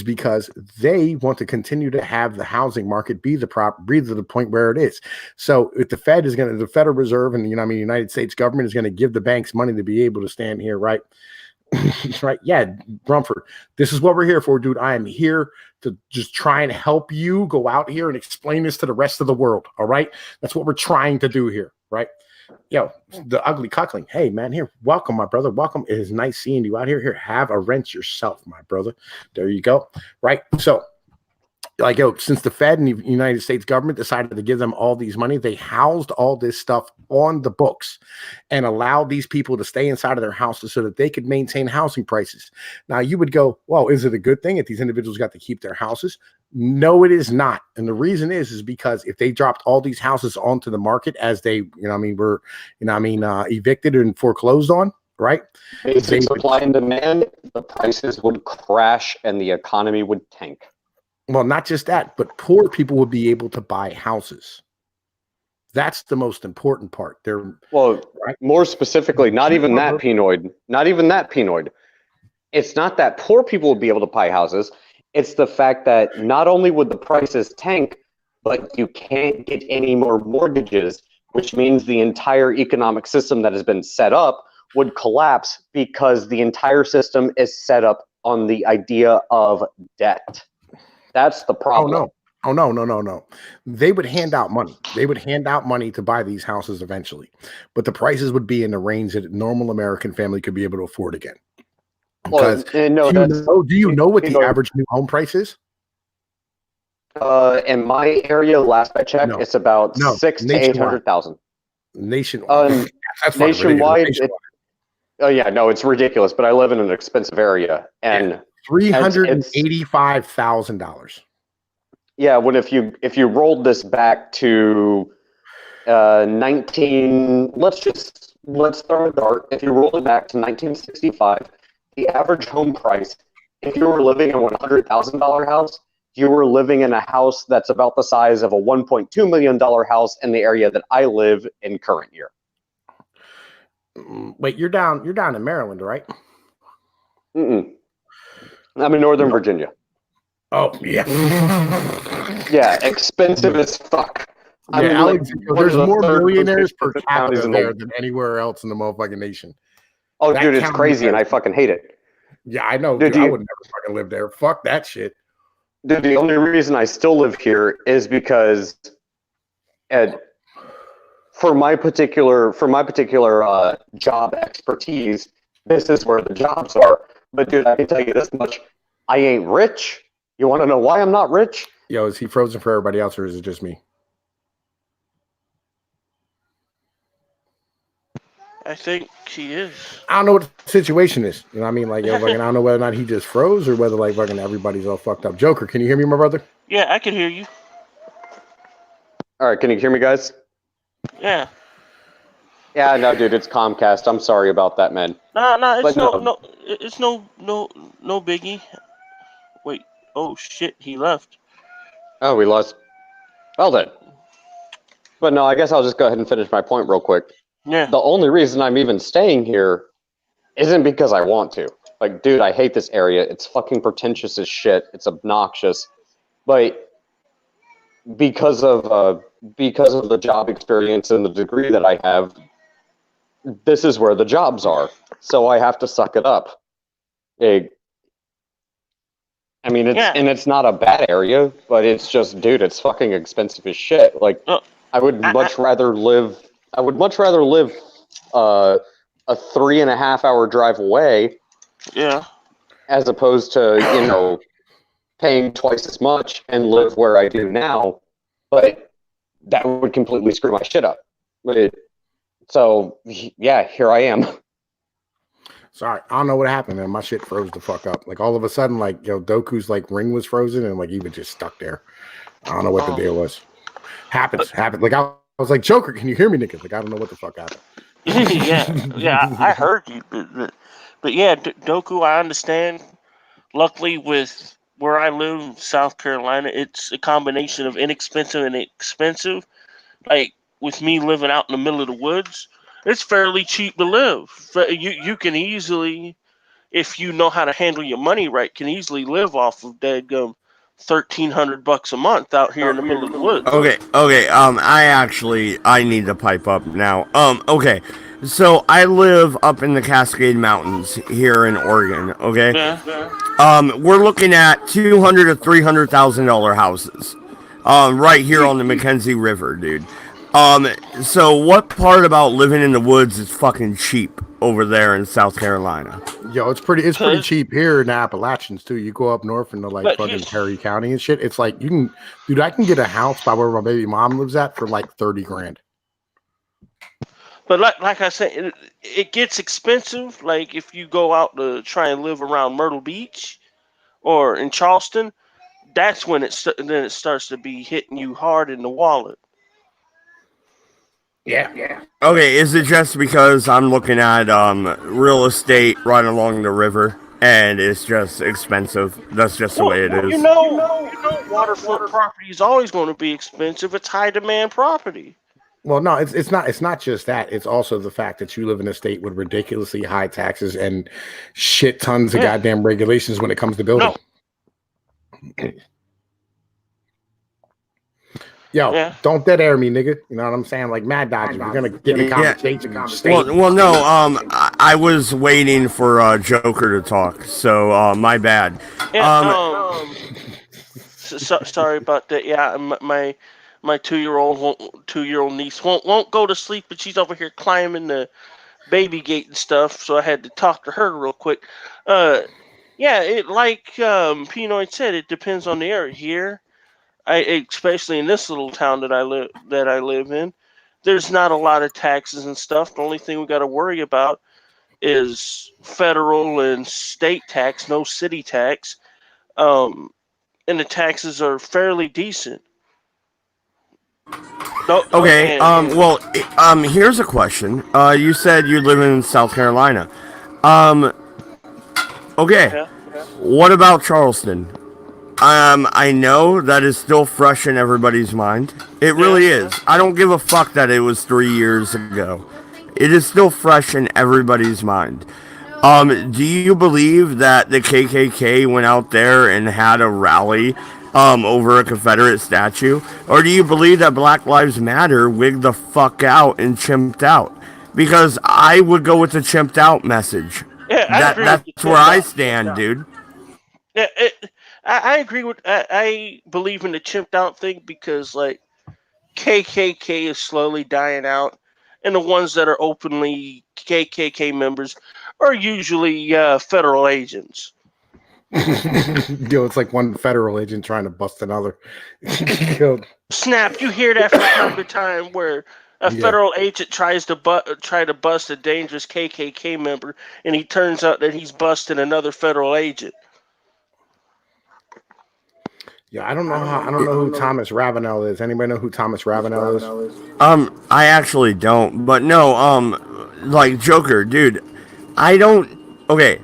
because they want to continue to have the housing market be the point where it is. So if the Federal Reserve and the United States government is going to give the banks money to be able to stand here, right? Right. Yeah. Rumford, this is what we're here for, dude. I am here to just try and help you go out here and explain this to the rest of the world. All right. That's what we're trying to do here. Right. Yo, the ugly cuckling. Hey, man, here. Welcome, my brother. Welcome. It is nice seeing you out here. Here, have a wrench yourself, my brother. There you go. Right. So, since the Fed and the United States government decided to give them all these money, they housed all this stuff on the books and allowed these people to stay inside of their houses so that they could maintain housing prices. Now, you would go, well, is it a good thing if these individuals got to keep their houses? No, it is not. And the reason is because if they dropped all these houses onto the market as they, were, evicted and foreclosed on, right? Basic supply and demand, the prices would crash and the economy would tank. Well, not just that, but poor people would be able to buy houses. That's the most important part. More specifically, not even that, Pnoid. It's not that poor people would be able to buy houses. It's the fact that not only would the prices tank, but you can't get any more mortgages, which means the entire economic system that has been set up would collapse because the entire system is set up on the idea of debt. That's the problem. Oh, no. They would hand out money. They would hand out money to buy these houses eventually. But the prices would be in the range that a normal American family could be able to afford again. Because do you know what the average new home price is? In my area, last I checked, it's about 600,000 to 800,000. Nationwide. Nationwide. It's ridiculous. But I live in an expensive area, and $385,000. Yeah, if you rolled this back to 19, let's throw a dart. If you roll it back to 1965, the average home price, if you were living in a $100,000 house, you were living in a house that's about the size of a $1.2 million house in the area that I live in current year. Wait, you're down in Maryland, right? I'm in Northern Virginia. Oh, yeah. Yeah, expensive as fuck. There's more millionaires per capita there than anywhere else in the motherfucking nation. Oh, dude, it's crazy, and I fucking hate it. Yeah, I know. Dude, I would never fucking live there. Fuck that shit. Dude, the only reason I still live here is because, for my particular job expertise, this is where the jobs are. But dude, I can tell you this much: I ain't rich. You want to know why I'm not rich? Yo, is he frozen for everybody else, or is it just me? I think he is. I don't know what the situation is. You know what I mean? I don't know whether or not he just froze or whether everybody's all fucked up. Joker, can you hear me, my brother? Yeah, I can hear you. All right, can you hear me, guys? Yeah. Yeah, no, dude, it's Comcast. I'm sorry about that, man. It's no biggie. Wait, Oh shit, he left. Oh, we lost. Well then. But no, I guess I'll just go ahead and finish my point real quick. Yeah. The only reason I'm even staying here isn't because I want to. Like, dude, I hate this area. It's fucking pretentious as shit. It's obnoxious. But because of the job experience and the degree that I have, this is where the jobs are. So I have to suck it up. I mean, it's not a bad area, but it's just, dude, it's fucking expensive as shit. Like, I would much rather live a 3.5 hour drive away. Yeah. As opposed to, paying twice as much and live where I do now. But that would completely screw my shit up. So, yeah, here I am. Sorry, I don't know what happened, man. My shit froze the fuck up. Like, all of a sudden, like, Doku's, like, ring was frozen, and, like, he was just stuck there. I don't know what the deal was. Happens. Like, I was like, Joker, can you hear me, nigga? Like, I don't know what the fuck happened. yeah, I heard you. But yeah, Doku, I understand. Luckily, with where I live in South Carolina, it's a combination of inexpensive and expensive. Like, with me living out in the middle of the woods, it's fairly cheap to live. You can easily, if you know how to handle your money right, can easily live off of $1,300 a month out here in the middle of the woods. Okay. I need to pipe up now. Okay. So I live up in the Cascade Mountains here in Oregon. Okay. Yeah. We're looking at $200,000 to $300,000 houses. Right here on the Mackenzie River, dude. So what part about living in the woods is fucking cheap over there in South Carolina? Yo, it's pretty cheap here in the Appalachians too. You go up north into like fucking Perry County and shit. It's like I can get a house by where my baby mom lives at for like $30,000. But like I said, it gets expensive. Like if you go out to try and live around Myrtle Beach or in Charleston, that's when it starts to be hitting you hard in the wallet. Yeah. Okay, is it just because I'm looking at real estate right along the river and it's just expensive? That's just the way it is. You know, waterfront property is always going to be expensive. It's high demand property. Well, no, it's not just that. It's also the fact that you live in a state with ridiculously high taxes and shit tons of goddamn regulations when it comes to building. No. Yo, don't dead air me, nigga. You know what I'm saying? Like Mad Dodger, you're gonna get in conversation. Well, no. I was waiting for Joker to talk, so my bad. Sorry about that. Yeah, my 2-year-old niece won't go to sleep, but she's over here climbing the baby gate and stuff. So I had to talk to her real quick. Yeah, it like Pnoid said, it depends on the area here. Especially in this little town that I live in, there's not a lot of taxes and stuff. The only thing we got to worry about is federal and state tax, no city tax, and the taxes are fairly decent. Okay. Here's a question. You said you live in South Carolina. Okay. Yeah. What about Charleston? I know that is still fresh in everybody's mind. It really is. I don't give a fuck that it was 3 years ago. It is still fresh in everybody's mind. Do you believe that the KKK went out there and had a rally over a Confederate statue? Or do you believe that Black Lives Matter wigged the fuck out and chimped out? Because I would go with the chimped out message. Yeah, that's where I stand, dude. Yeah, I agree with. I believe in the chimped out thing because like KKK is slowly dying out, and the ones that are openly KKK members are usually federal agents. Yo, it's like one federal agent trying to bust another. Snap! You hear that from time to time where a federal agent tries to bust a dangerous KKK member, and he turns out that he's busting another federal agent. Yeah, I don't know who Thomas Ravenel is. Anybody know who Thomas Ravenel is? I actually don't. But no, like Joker, dude, I don't. Okay,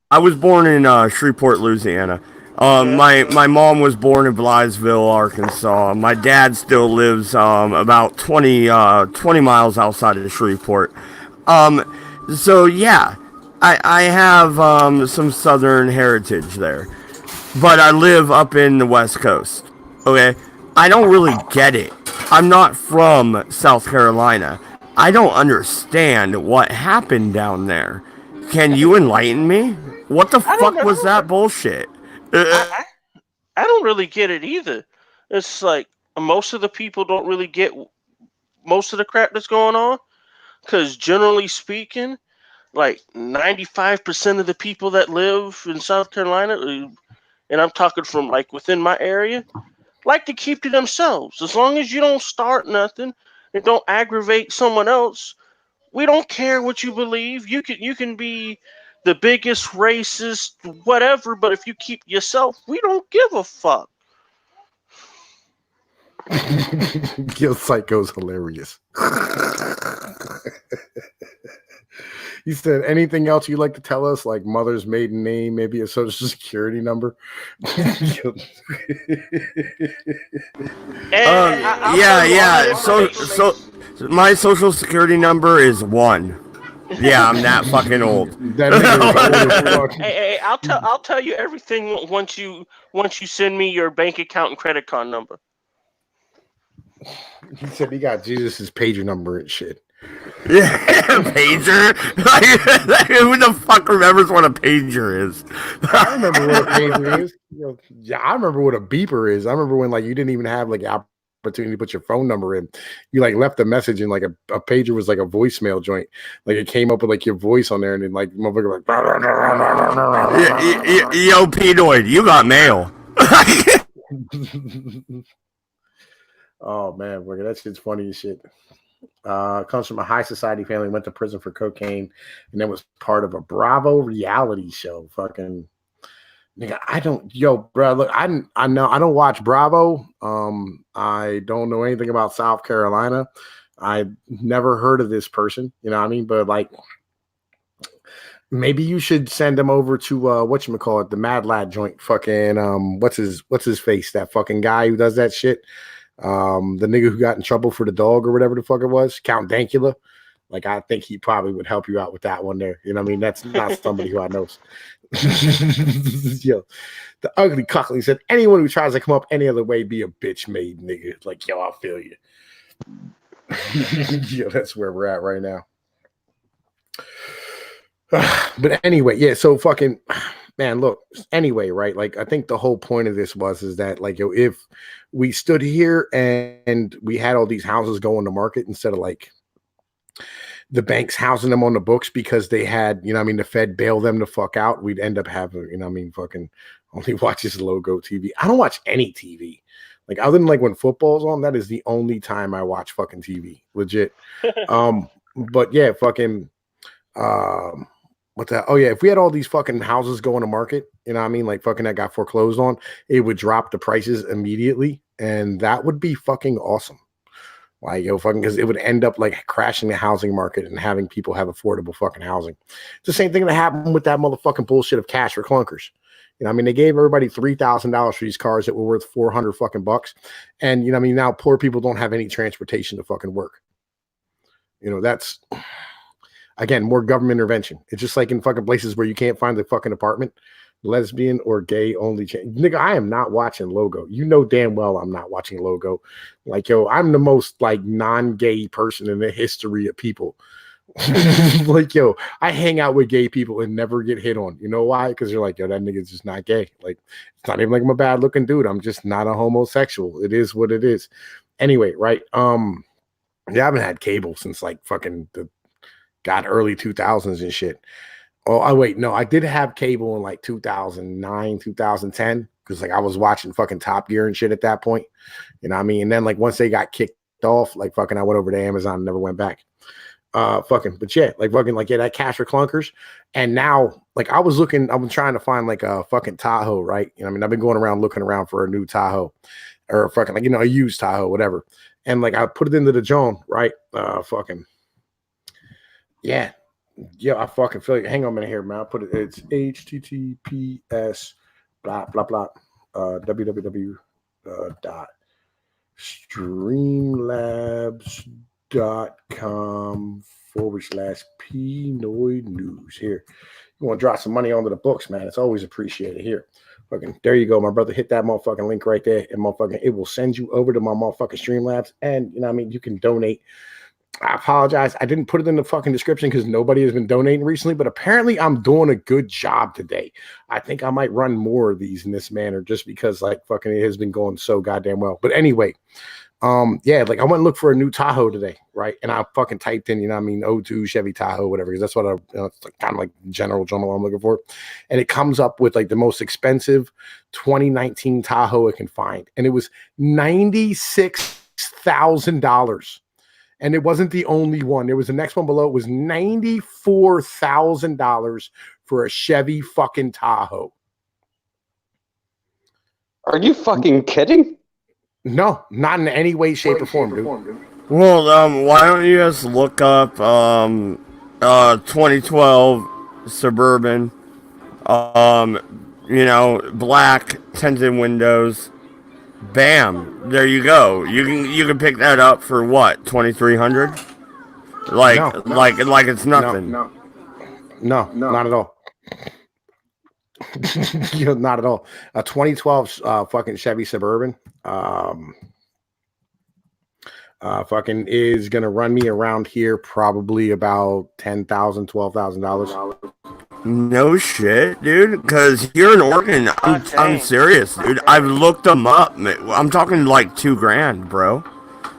I was born in Shreveport, Louisiana. My mom was born in Blytheville, Arkansas. My dad still lives about 20 miles outside of Shreveport. So yeah, I have some Southern heritage there, but I live up in the West Coast. Okay, I don't really get it. I'm not from South Carolina. I don't understand what happened down there. Can you enlighten me? What the I don't fuck was know. that bullshit? I, I don't really get it either. It's like most of the people don't really get most of the crap that's going on. Because generally speaking, like 95% of the people that live in South Carolina, and I'm talking from like within my area, like to keep to themselves. As long as you don't start nothing and don't aggravate someone else, we don't care what you believe. You can be the biggest racist, whatever, but if you keep yourself, we don't give a fuck. Gil Psycho's hilarious. He said, anything else you'd like to tell us, like mother's maiden name, maybe a social security number? Yeah. So my social security number is 1. Yeah, I'm that fucking old. That nigga is old as fuck. Hey, I'll tell you everything once you send me your bank account and credit card number. He said he got Jesus's pager number and shit. Yeah, pager. Who the fuck remembers what a pager is? I remember what a pager is. Yeah, I remember what a beeper is. I remember when like you didn't even have like the opportunity to put your phone number in. You like left a message and like a pager was like a voicemail joint. Like it came up with like your voice on there and then like motherfucker like yo Pnoid, you got mail. Oh man, look, that shit's funny as shit. Comes from a high society family, went to prison for cocaine, and then was part of a Bravo reality show. Fucking nigga, bro. Look, I know I don't watch Bravo. I don't know anything about South Carolina. I never heard of this person. You know what I mean? But like, maybe you should send him over to whatchamacallit, the Mad Lad joint. Fucking what's his face? That fucking guy who does that shit. The nigga who got in trouble for the dog or whatever the fuck it was, Count Dankula. Like, I think he probably would help you out with that one there. You know what I mean? That's not somebody who I know. Yo, the ugly cuckling said, anyone who tries to come up any other way, be a bitch made nigga. Like, yo, I feel you. Yo, that's where we're at right now. But anyway, yeah, so fucking man, look, anyway, right? Like, I think the whole point of this is that, like, yo, if we stood here and we had all these houses going to market instead of like the banks housing them on the books because they had, you know what I mean, the Fed bail them the fuck out, we'd end up having, you know what I mean, fucking only watch this logo TV. I don't watch any TV. Like, other than like when football's on, that is the only time I watch fucking TV. Legit. But yeah, fucking if we had all these fucking houses going to market, you know what I mean, like fucking that got foreclosed on, it would drop the prices immediately, and that would be fucking awesome. Like, yo, fucking, because it would end up like crashing the housing market and having people have affordable fucking housing. It's the same thing that happened with that motherfucking bullshit of cash for clunkers. You know what I mean? They gave everybody $3,000 for these cars that were worth 400 fucking bucks. And, you know what I mean? Now poor people don't have any transportation to fucking work. You know, that's, again, more government intervention. It's just like in fucking places where you can't find the fucking apartment, lesbian or gay only. Nigga, I am not watching Logo. You know damn well I'm not watching Logo. Like, yo, I'm the most like non-gay person in the history of people. Like, yo, I hang out with gay people and never get hit on. You know why? Because you're like, yo, that nigga's just not gay. Like, it's not even like I'm a bad looking dude. I'm just not a homosexual. It is what it is. Anyway, right? Yeah, I haven't had cable since like fucking the early 2000s and shit. Oh, wait, no, I did have cable in like 2009, 2010, because like I was watching fucking Top Gear and shit at that point. You know what I mean? And then like once they got kicked off, like fucking I went over to Amazon and never went back. But yeah, like fucking like, yeah, that cash for clunkers. And now like I was trying to find like a fucking Tahoe, right? You know what I mean? I've been going around looking around for a new Tahoe or fucking like, you know, a used Tahoe, whatever. And like I put it into the Joan, right? Fucking yeah. Yeah, I fucking feel like, hang on a minute here, man. I put it, it's HTTPS blah blah blah. www dot streamlabs.com/Pnoid news. Here, you want to drop some money onto the books, man? It's always appreciated. Here, fucking there you go, my brother. Hit that motherfucking link right there, and motherfucking it will send you over to my motherfucking Streamlabs, and you know what I mean. You can donate. I apologize. I didn't put it in the fucking description because nobody has been donating recently, but apparently I'm doing a good job today. I think I might run more of these in this manner just because like fucking it has been going so goddamn well. But anyway, yeah, like I went and looked for a new Tahoe today, right? And I fucking typed in, you know what I mean, '02 Chevy Tahoe, whatever, because that's what it's like, kind of like general jumble I'm looking for. And it comes up with like the most expensive 2019 Tahoe it can find. And it was $96,000. And it wasn't the only one. There was the next one below. It was $94,000 for a Chevy fucking Tahoe. Are you fucking kidding? No, not in any way, shape, or form, dude. Well, why don't you just look up 2012 Suburban, you know, black tinted windows. Bam! There you go. You can pick that up for what, 2,300? Like it's nothing. No, not at all. You know, not at all. A 2012 fucking Chevy Suburban fucking is gonna run me around here probably about $10,000, $12,000. No shit, dude. Because here in Oregon, I'm serious, dude. I've looked them up. I'm talking like $2,000, bro.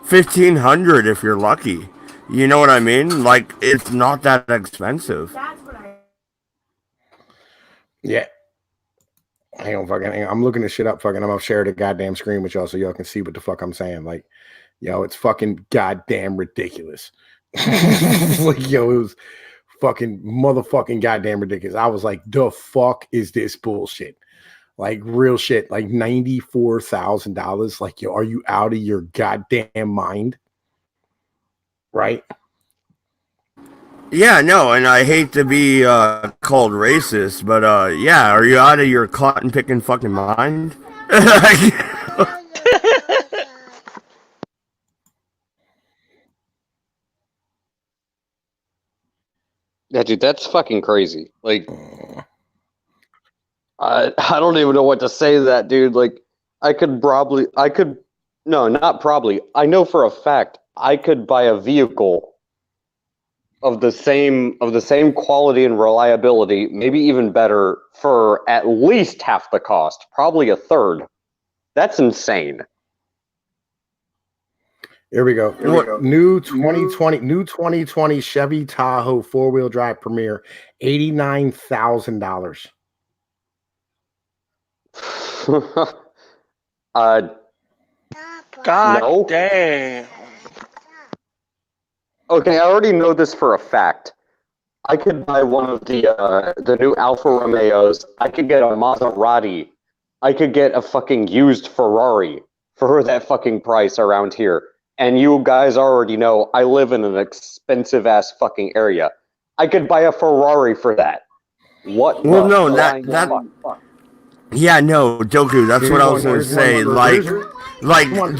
1,500 if you're lucky. You know what I mean? Like it's not that expensive. Yeah. Hang on. I'm looking this shit up. Fucking, I'm gonna share the goddamn screen with y'all so y'all can see what the fuck I'm saying. Like, yo, it's fucking goddamn ridiculous. Like, yo, it was fucking motherfucking goddamn ridiculous. I was like, the fuck is this bullshit? Like real shit. Like $94,000. Like, yo, are you out of your goddamn mind? Right? Yeah, no, and I hate to be called racist, but yeah, are you out of your cotton picking fucking mind? Yeah, dude, that's fucking crazy. Like, I don't even know what to say to that, dude. Like, no, not probably. I know for a fact I could buy a vehicle of the same quality and reliability, maybe even better, for at least half the cost, probably a third. That's insane. Here we go. New 2020 Chevy Tahoe 4-wheel drive Premier, $89,000. God no. damn. Okay, I already know this for a fact. I could buy one of the new Alfa Romeos. I could get a Maserati. I could get a fucking used Ferrari for that fucking price around here. And you guys already know I live in an expensive ass fucking area. I could buy a Ferrari for that. What? Well, no, that yeah, no, Doku. That's what I was gonna say. Like,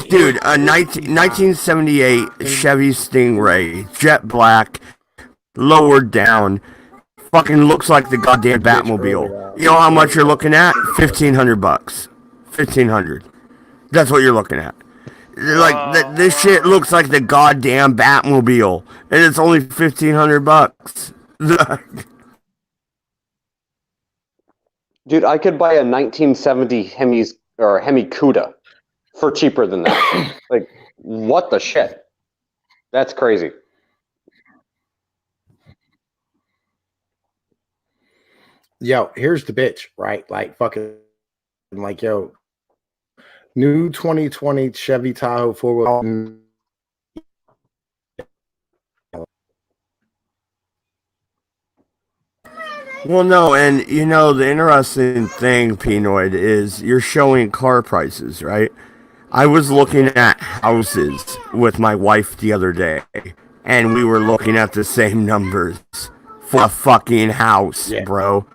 dude, a 1978 Chevy Stingray, jet black, lowered down, fucking looks like the goddamn Batmobile. You know how much you're looking at? $1,500. $1,500. That's what you're looking at. Like this shit looks like the goddamn Batmobile, and it's only $1,500. Dude, I could buy a 1970 Hemi Cuda for cheaper than that. Like, what the shit? That's crazy. Yo, here's the bitch, right? Like, fucking, like, yo, new 2020 Chevy Tahoe 4-wheel. Well, no, and you know, the interesting thing, Pnoid, is you're showing car prices, right? I was looking at houses with my wife the other day, and we were looking at the same numbers for a fucking house, bro.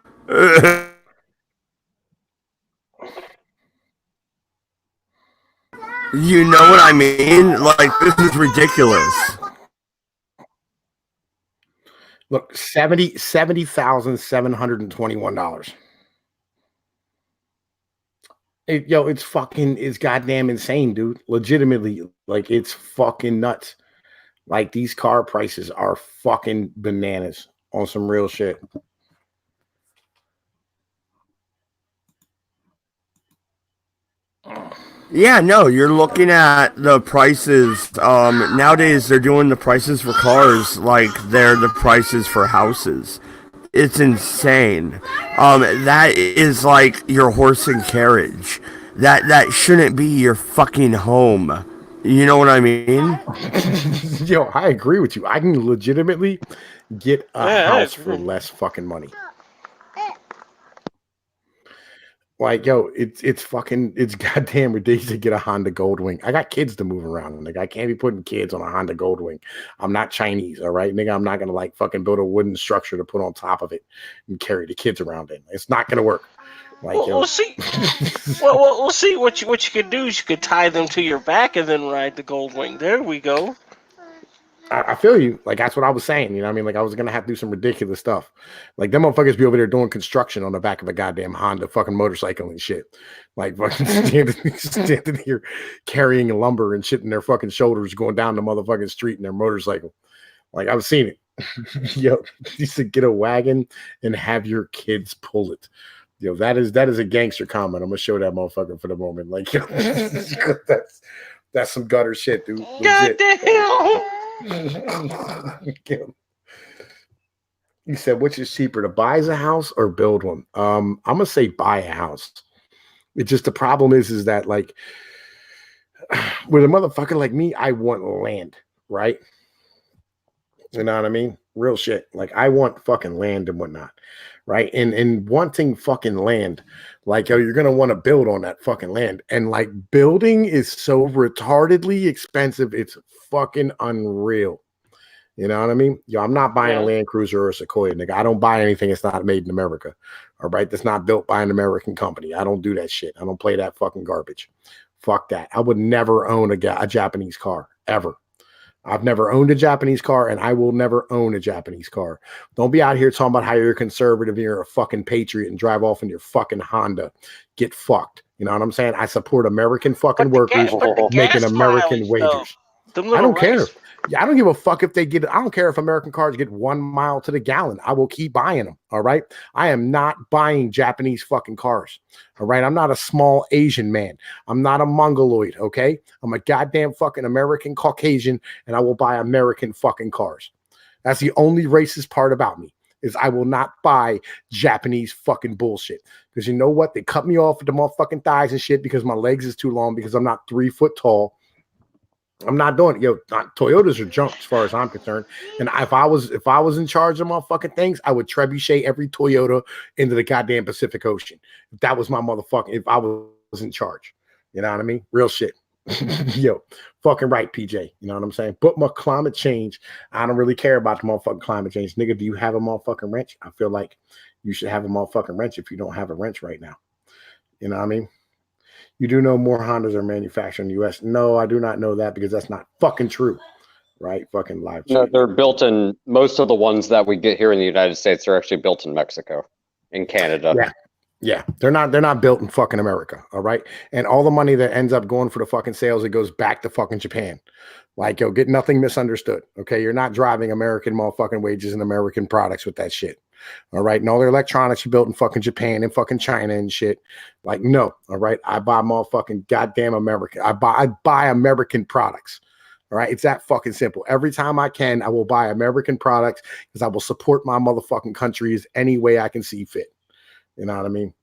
You know what I mean? Like, this is ridiculous. Look, $70,721. It's goddamn insane, dude. Legitimately, like, it's fucking nuts. Like, these car prices are fucking bananas on some real shit. Yeah, no, you're looking at the prices. Nowadays, they're doing the prices for cars like they're the prices for houses. It's insane. That is like your horse and carriage. That shouldn't be your fucking home. You know what I mean? Yo, I agree with you. I can legitimately get a Yeah, I house for agree. less fucking money. Like, yo, it's goddamn ridiculous to get a Honda Goldwing. I got kids to move around. Like, I can't be putting kids on a Honda Goldwing. I'm not Chinese, all right, nigga. I'm not gonna like fucking build a wooden structure to put on top of it and carry the kids around in. It's not gonna work. Like, We'll see. We'll see what you could do. Is you could tie them to your back and then ride the Goldwing. There we go. I feel you. Like, that's what I was saying. You know what I mean? Like, I was gonna have to do some ridiculous stuff. Like, them motherfuckers be over there doing construction on the back of a goddamn Honda fucking motorcycle and shit. Like, fucking standing here carrying lumber and shit in their fucking shoulders, going down the motherfucking street in their motorcycle. Like, I've seen it. Yo, you should get a wagon and have your kids pull it. Yo, that is a gangster comment. I'm gonna show that motherfucker for the moment. Like, yo, that's some gutter shit, dude. Legit. Goddamn. You said, which is cheaper, to buy a house or build one? I'm gonna say buy a house. It's just the problem is that, like, with a motherfucker like me, I want land, right? You know what I mean? Real shit. Like, I want fucking land and whatnot, right? And wanting fucking land, like, yo, you're gonna want to build on that fucking land, and like, building is so retardedly expensive. It's fucking unreal. You know what I mean? Yo, I'm not buying a Land Cruiser or a Sequoia, nigga. I don't buy anything that's not made in America. All right, that's not built by an American company. I don't do that shit. I don't play that fucking garbage. Fuck that. I would never own a Japanese car ever. I've never owned a Japanese car, and I will never own a Japanese car. Don't be out here talking about how you're a conservative and you're a fucking patriot and drive off in your fucking Honda. Get fucked. You know what I'm saying? I support American fucking workers making American wages. I don't care. Yeah, I don't give a fuck if they get. I don't care if American cars get 1 mile to the gallon. I will keep buying them. All right. I am not buying Japanese fucking cars. All right. I'm not a small Asian man. I'm not a Mongoloid. Okay. I'm a goddamn fucking American Caucasian, and I will buy American fucking cars. That's the only racist part about me, is I will not buy Japanese fucking bullshit. Because you know what? They cut me off with the motherfucking thighs and shit because my legs is too long, because I'm not 3 foot tall. I'm not doing it. Yo, Toyotas are junk as far as I'm concerned. And if I was in charge of motherfucking things, I would trebuchet every Toyota into the goddamn Pacific Ocean. If that was my motherfucking, if I was in charge. You know what I mean? Real shit. Yo, fucking right, PJ. You know what I'm saying? But my climate change, I don't really care about the motherfucking climate change. Nigga, do you have a motherfucking wrench? I feel like you should have a motherfucking wrench if you don't have a wrench right now. You know what I mean? You do know more Hondas are manufactured in the U.S. No, I do not know that, because that's not fucking true, right? Fucking live. No, they're built in. Most of the ones that we get here in the United States are actually built in Mexico, in Canada. Yeah, they're not built in fucking America, all right? And all the money that ends up going for the fucking sales, it goes back to fucking Japan. Like, yo, get nothing misunderstood, okay? You're not driving American motherfucking wages and American products with that shit. All right. And all their electronics are built in fucking Japan and fucking China and shit. Like, no. All right. I buy motherfucking goddamn American. I buy American products. All right. It's that fucking simple. Every time I can, I will buy American products, because I will support my motherfucking countries any way I can see fit. You know what I mean?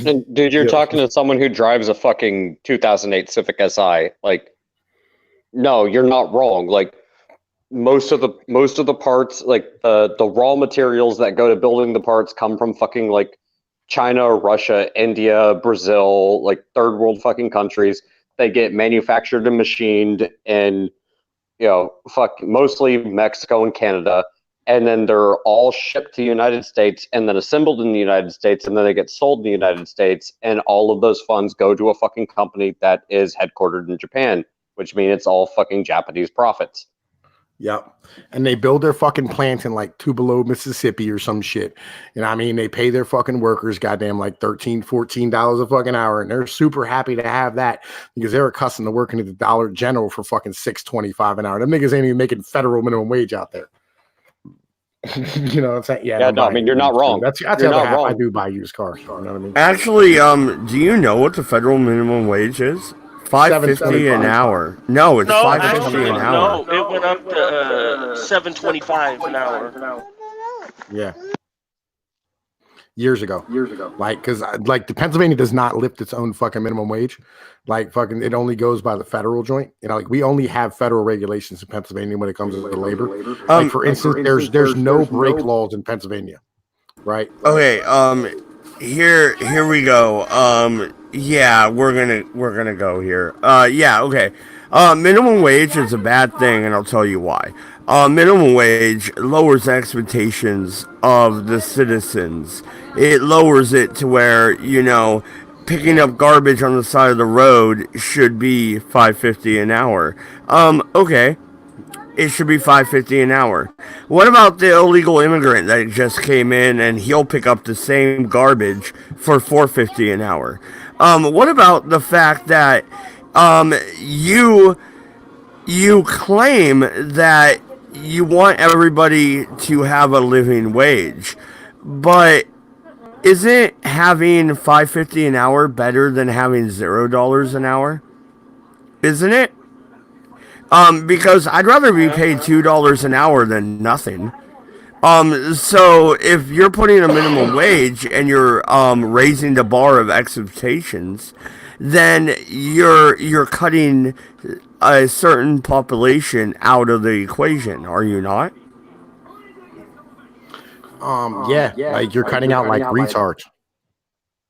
And dude, you're talking to someone who drives a fucking 2008 Civic Si. Like, no, you're not wrong. Like, most of the parts, like the raw materials that go to building the parts, come from fucking like China, Russia, India, Brazil, like third world fucking countries. They get manufactured and machined in, mostly Mexico and Canada. and then they're all shipped to the United States and then assembled in the United States, and then they get sold in the United States, and all of those funds go to a fucking company that is headquartered in Japan, which means it's all fucking Japanese profits. Yep. And they build their fucking plants in like Tupelo, Mississippi or some shit. You know what I mean? They pay their fucking workers goddamn like $13, $14 a fucking hour. And they're super happy to have that because they're accustomed to working at the Dollar General for fucking $6.25 an hour. Them niggas ain't even making federal minimum wage out there. You know what I'm saying? Yeah, no, I mean, you're not wrong. That's the other half. I do buy used cars. You know what I mean? Actually, do you know what the federal minimum wage is? $5.50 an hour. No, it's $5.50 an hour. No, it went up to $7.25 an hour. Yeah. Years ago. Like, because like the Pennsylvania does not lift its own fucking minimum wage. Like fucking, it only goes by the federal joint. You know, like we only have federal regulations in Pennsylvania when it comes to the labor. Like for instance, there's no break laws in Pennsylvania, right? Okay. Here we go. Yeah, we're gonna go here. Yeah. Okay. Minimum wage is a bad thing, and I'll tell you why. Minimum wage lowers expectations of the citizens. It lowers it to where, you know, picking up garbage on the side of the road should be $5.50 an hour. Okay. It should be $5.50 an hour. What about the illegal immigrant that just came in and he'll pick up the same garbage for $4.50 an hour? What about the fact that you claim that you want everybody to have a living wage, but isn't having $5.50 an hour better than having $0 an hour? Isn't it? Because I'd rather be paid $2 an hour than nothing. So if you're putting a minimum wage and you're raising the bar of expectations, then you're cutting a certain population out of the equation, are you not? Yeah, like you're cutting out like retards.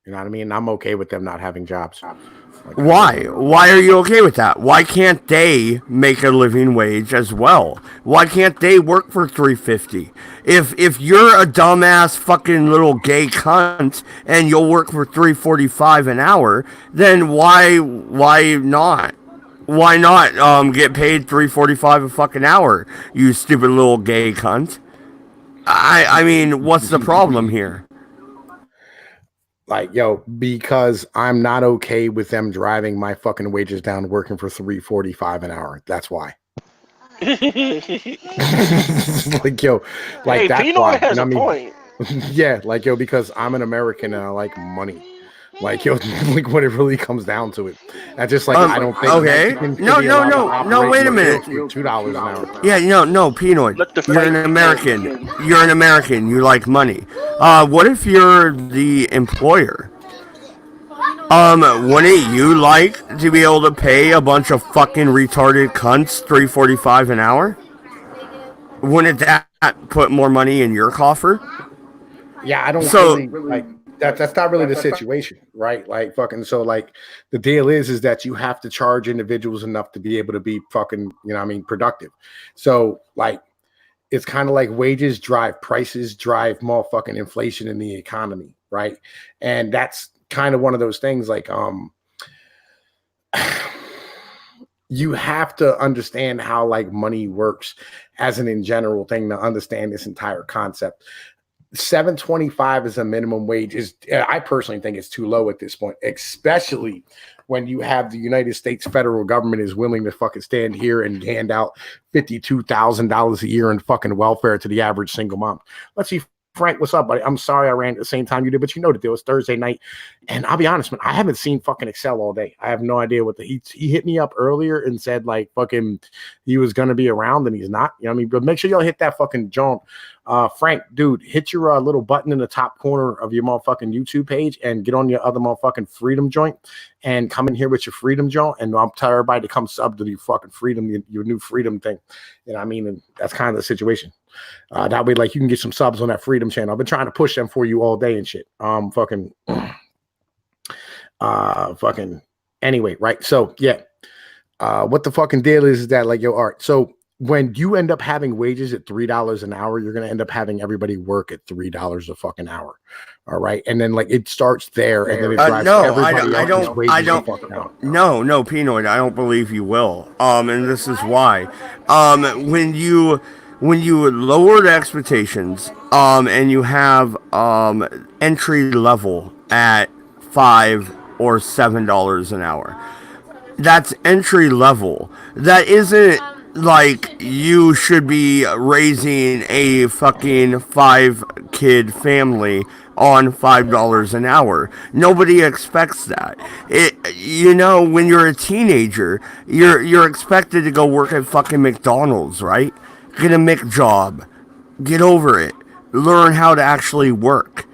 You know what I mean? I'm okay with them not having jobs. Like, why? Why are you okay with that? Why can't they make a living wage as well? Why can't they work for $3.50? If you're a dumbass fucking little gay cunt and you'll work for $3.45 an hour, then why not? Why not get paid $3.45 a fucking hour? You stupid little gay cunt. I mean, what's the problem here? Like, yo, because I'm not okay with them driving my fucking wages down working for $3.45 an hour. That's why. Like, yo, like hey, that's Pnoid why. has And a point. Yeah, like, yo, because I'm an American and I like money. Like, yo, like what it really comes down to it. That's just like I don't think. Okay. No. Wait a minute. $2 an hour. Yeah, no, Pnoid. You're an American. You're an American. You like money. What if you're the employer? Wouldn't you like to be able to pay a bunch of fucking retarded cunts $3.45 an hour? Wouldn't that put more money in your coffer? Yeah, I don't really like. That's not really the situation, right? Like fucking so like the deal is that you have to charge individuals enough to be able to be fucking, you know what I mean, productive. So like it's kind of like wages drive prices, drive more fucking inflation in the economy, right? And that's kind of one of those things like you have to understand how like money works as an in general thing to understand this entire concept. $7.25 is a minimum wage. I personally think it's too low at this point, especially when you have the United States federal government is willing to fucking stand here and hand out $52,000 a year in fucking welfare to the average single mom. Let's see, Frank, what's up, buddy? I'm sorry I ran at the same time you did, but you know the deal. It's Thursday night, and I'll be honest, man, I haven't seen fucking Excel all day. I have no idea what he hit me up earlier and said like fucking he was gonna be around and he's not. You know what I mean? But make sure y'all hit that fucking John. Frank, dude, hit your little button in the top corner of your motherfucking YouTube page and get on your other motherfucking freedom joint and come in here with your freedom joint. And I'll tell everybody to come sub to your fucking freedom, your new freedom thing. You know what I mean? And that's kind of the situation. That way, like you can get some subs on that freedom channel. I've been trying to push them for you all day and shit. Fucking anyway, right? So yeah. What the fucking deal is that like, yo, all right. So when you end up having wages at $3 an hour, you're going to end up having everybody work at $3 a fucking hour. All right. And then like it starts there and then it drives everybody else's wages the fuck down. No, Pnoid, I don't believe you will. And this is why. When you lower the expectations, and you have entry level at $5 or $7 an hour, that's entry level. That isn't like you should be raising a fucking 5-kid family on $5 an hour. Nobody expects that. When you're a teenager, you're expected to go work at fucking McDonald's, right? Get a McJob. Get over it. Learn how to actually work.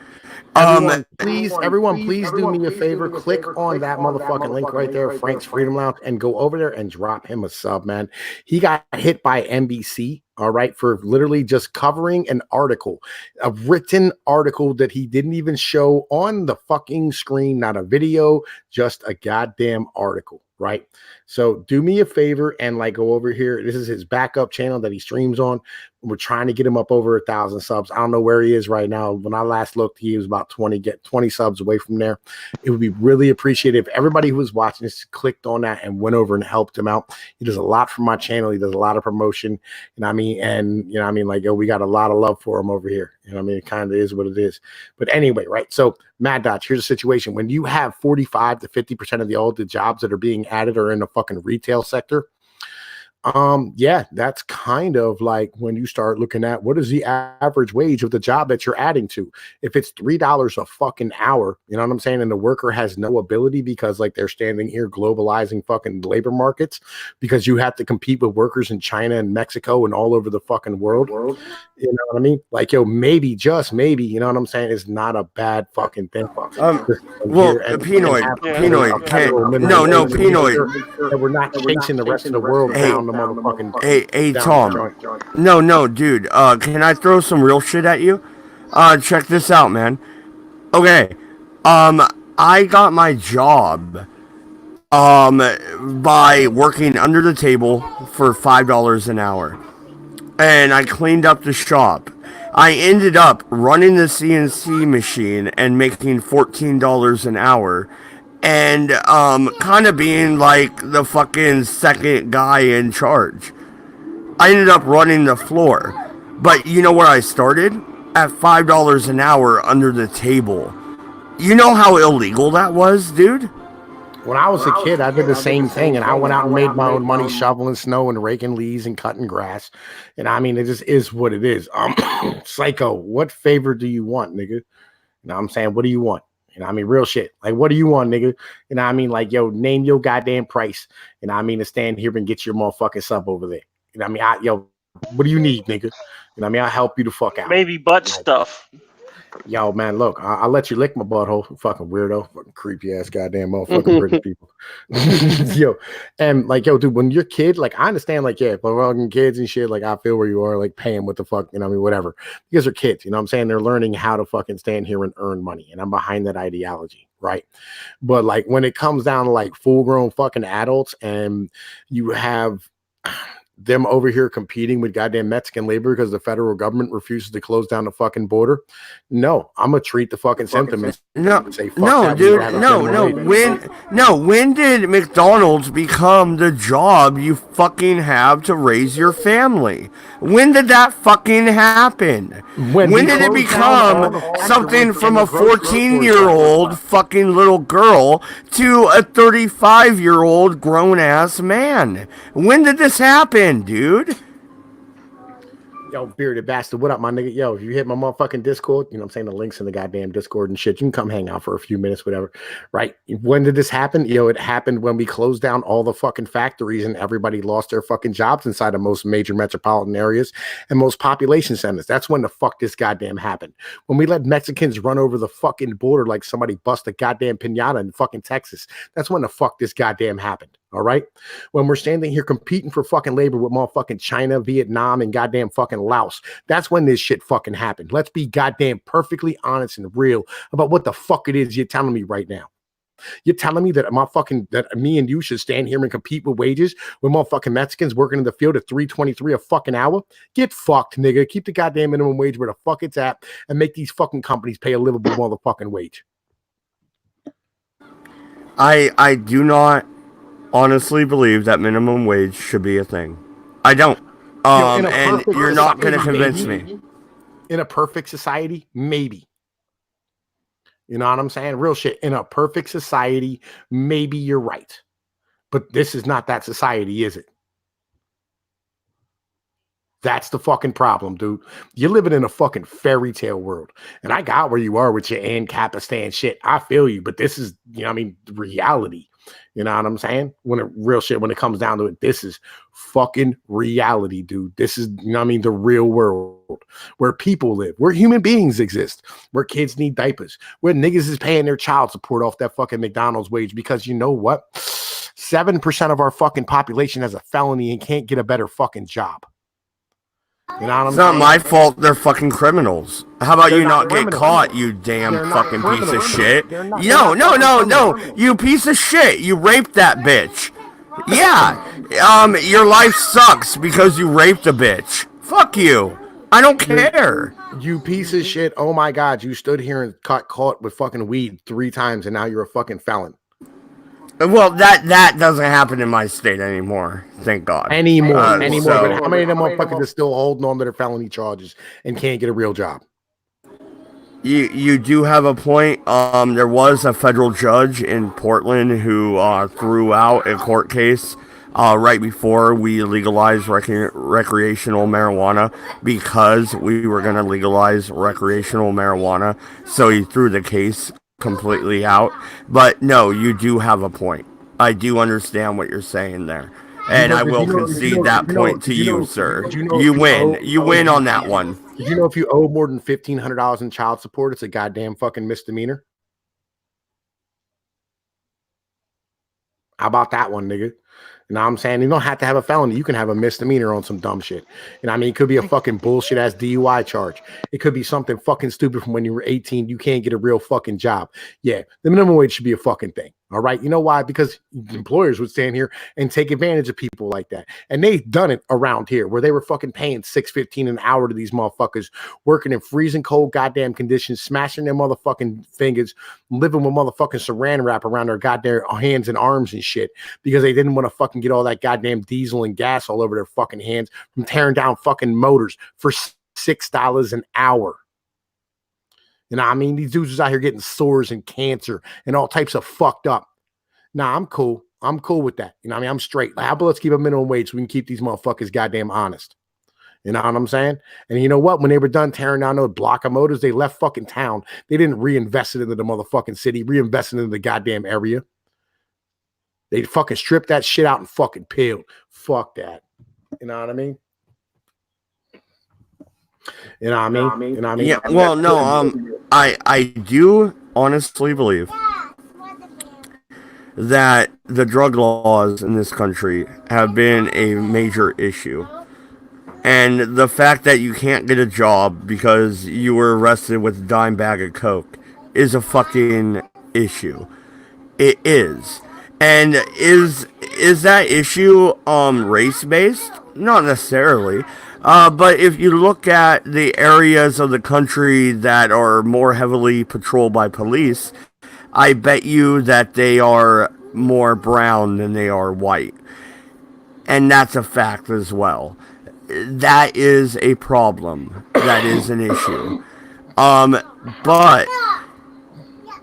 Everyone, please do me a favor. Click on that motherfucking link right there, Frank's Freedom Lounge, and go over there and drop him a sub, man. He got hit by NBC, all right, for literally just covering an article, a written article that he didn't even show on the fucking screen, not a video, just a goddamn article, right? So do me a favor and like go over here. This is his backup channel that he streams on. We're trying to get him up over 1,000 subs. I don't know where he is right now. When I last looked, he was about 20 subs away from there. It would be really appreciated if everybody who was watching this clicked on that and went over and helped him out. He does a lot for my channel. He does a lot of promotion. Like, yo, we got a lot of love for him over here. It kind of is what it is. But anyway, right? So Mad Dots, here's a situation. When you have 45 to 50% of all the jobs that are being added are in the fucking retail sector, that's kind of like when you start looking at what is the average wage of the job that you're adding to. If it's $3 a fucking hour, you know what I'm saying, and the worker has no ability because like they're standing here globalizing fucking labor markets because you have to compete with workers in China and Mexico and all over the fucking world. You know what I mean? Like, yo, maybe, just maybe, you know what I'm saying, it's not a bad fucking thing. Pnoid. We're not chasing the rest of the world down the motherfucking. Hey, Tom. No, dude. Can I throw some real shit at you? Check this out, man. Okay. I got my job by working under the table for $5 an hour. And I cleaned up the shop. I ended up running the CNC machine and making $14 an hour. And kind of being like the fucking second guy in charge. I ended up running the floor. But you know where I started? At $5 an hour under the table. You know how illegal that was, dude? When I was a kid, I did the same thing, and I went out and made my own money shoveling snow and raking leaves and cutting grass. And it just is what it is. Psycho, what favor do you want, nigga? You know what I'm saying? What do you want? Real shit. Like, what do you want, nigga? Like, yo, name your goddamn price. To stand here and get your motherfucking sub over there. What do you need, nigga? I'll help you the fuck out. Maybe butt stuff. Yo, man, look, I'll let you lick my butthole, fucking weirdo, fucking creepy ass goddamn motherfucking British people. Yo, and like, yo, dude, when you're a kid, like, I understand, like, yeah, but fucking kids and shit, like, I feel where you are, like, paying what the fuck, whatever. You guys are kids, you know what I'm saying? They're learning how to fucking stand here and earn money, and I'm behind that ideology, right? But like, when it comes down to like full-grown fucking adults, and you have them over here competing with goddamn Mexican labor because the federal government refuses to close down the fucking border. No, I'm gonna treat the fucking sentiments. When did McDonald's become the job you fucking have to raise your family? When did that fucking happen? When did it become something from a 14-year-old fucking little girl to a 35-year-old grown-ass man? When did this happen, dude? Yo, bearded bastard, what up, my nigga? Yo, if you hit my motherfucking Discord, you know what I'm saying, the links in the goddamn Discord and shit, you can come hang out for a few minutes, whatever, right? When did this happen? Yo, it happened when we closed down all the fucking factories and everybody lost their fucking jobs inside of most major metropolitan areas and most population centers. That's when the fuck this goddamn happened. When we let Mexicans run over the fucking border like somebody bust a goddamn piñata in fucking Texas. That's when the fuck this goddamn happened. All right. When we're standing here competing for fucking labor with motherfucking China, Vietnam, and goddamn fucking Laos, that's when this shit fucking happened. Let's be goddamn perfectly honest and real about what the fuck it is you're telling me right now. You're telling me that that me and you should stand here and compete with wages with motherfucking Mexicans working in the field at $3.23 a fucking hour? Get fucked, nigga. Keep the goddamn minimum wage where the fuck it's at and make these fucking companies pay a livable motherfucking wage. I do not honestly believe that minimum wage should be a thing. I don't. And you're not going to convince me. In a perfect society, maybe. You know what I'm saying? Real shit. In a perfect society, maybe you're right. But this is not that society, is it? That's the fucking problem, dude. You're living in a fucking fairy tale world. And I got where you are with your Ancapistan shit. I feel you, but this is, reality. You know what I'm saying? When it comes down to it, this is fucking reality, dude. This is, the real world where people live, where human beings exist, where kids need diapers, where niggas is paying their child support off that fucking McDonald's wage because you know what? 7% of our fucking population has a felony and can't get a better fucking job. You know what I'm It's saying? not my fault they're fucking criminals. How about you not get criminals. caught, you damn They're not fucking piece of criminals. shit? They're not- No. You piece of shit. You raped that bitch. Yeah. Your life sucks because you raped a bitch. Fuck you. I don't care. You piece of shit. Oh my God. You stood here and got caught with fucking weed 3 times and now you're a fucking felon. Well, that doesn't happen in my state anymore. Thank God. Anymore. So- But how many of them motherfuckers are still holding on to their felony charges and can't get a real job? You do have a point. There was a federal judge in Portland who threw out a court case right before we legalized recreational marijuana because we were going to legalize recreational marijuana. So he threw the case completely out. But no, you do have a point. I do understand what you're saying there. And I will concede that point to you, sir. You win. You win on that one. Did you know if you owe more than $1,500 in child support, it's a goddamn fucking misdemeanor? How about that one, nigga? You know what I'm saying? You don't have to have a felony. You can have a misdemeanor on some dumb shit. And it could be a fucking bullshit ass DUI charge. It could be something fucking stupid from when you were 18. You can't get a real fucking job. Yeah, the minimum wage should be a fucking thing. All right. You know why? Because employers would stand here and take advantage of people like that. And they've done it around here where they were fucking paying $6.15 an hour to these motherfuckers working in freezing cold goddamn conditions, smashing their motherfucking fingers, living with motherfucking saran wrap around their goddamn hands and arms and shit because they didn't want to fucking get all that goddamn diesel and gas all over their fucking hands from tearing down fucking motors for $6 an hour. You know what I mean? These dudes was out here getting sores and cancer and all types of fucked up. Nah, I'm cool. I'm cool with that. You know what I mean? I'm straight. Like, how about let's keep a minimum wage so we can keep these motherfuckers goddamn honest. You know what I'm saying? And you know what? When they were done tearing down those block of motors, they left fucking town. They didn't reinvest it into the motherfucking city, reinvest it into the goddamn area. They fucking stripped that shit out and fucking peeled. Fuck that. You know what I mean? You know what I mean? You know what I mean? Yeah, well, no, I do honestly believe that the drug laws in this country have been a major issue. And the fact that you can't get a job because you were arrested with a dime bag of coke is a fucking issue. It is. And is that issue race-based? Not necessarily. But if you look at the areas of the country that are more heavily patrolled by police, I bet you that they are more brown than they are white. And that's a fact as well. That is a problem. That is an issue. But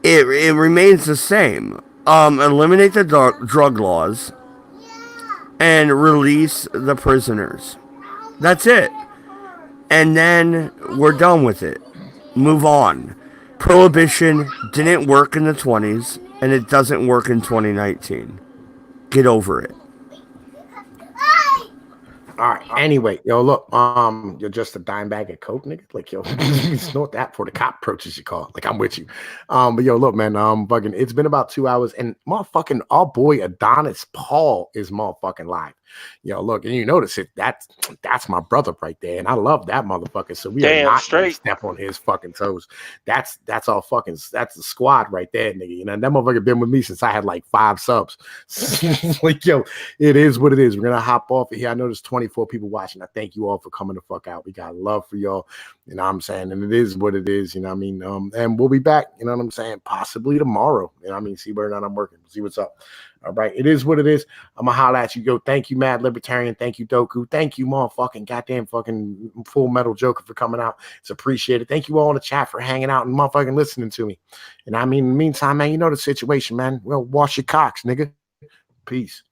it remains the same. Eliminate the drug laws and release the prisoners. That's it. And then we're done with it. Move on. Prohibition didn't work in the 20s, and it doesn't work in 2019. Get over it. All right. Anyway, yo, look, you're just a dime bag of coke, nigga. Like, yo, you snort that before the cop approaches your car. Like, I'm with you. But yo, look, man, fucking, it's been about 2 hours, and motherfucking our boy Adonis Paul is motherfucking live. Yo, look, and you notice it. That's my brother right there, and I love that motherfucker. So we are Damn not gonna straight. step on his fucking toes. That's all fucking. That's the squad right there, nigga. You know that motherfucker been with me since I had like 5 subs. Like, yo, it is what it is. We're gonna hop off of here. I know there's 24 people watching. I thank you all for coming the fuck out. We got love for y'all. You know what I'm saying? And it is what it is. You know what I mean? And we'll be back. You know what I'm saying? Possibly tomorrow. You know what I mean? See whether or not I'm working. See what's up. All right. It is what it is. I'm gonna holler at you. Go. Thank you, Mad Libertarian. Thank you, Doku. Thank you, motherfucking goddamn fucking Full Metal Joker, for coming out. It's appreciated. Thank you all in the chat for hanging out and motherfucking listening to me. And I mean, in the meantime, man, you know the situation, man. Well, wash your cocks, nigga. Peace.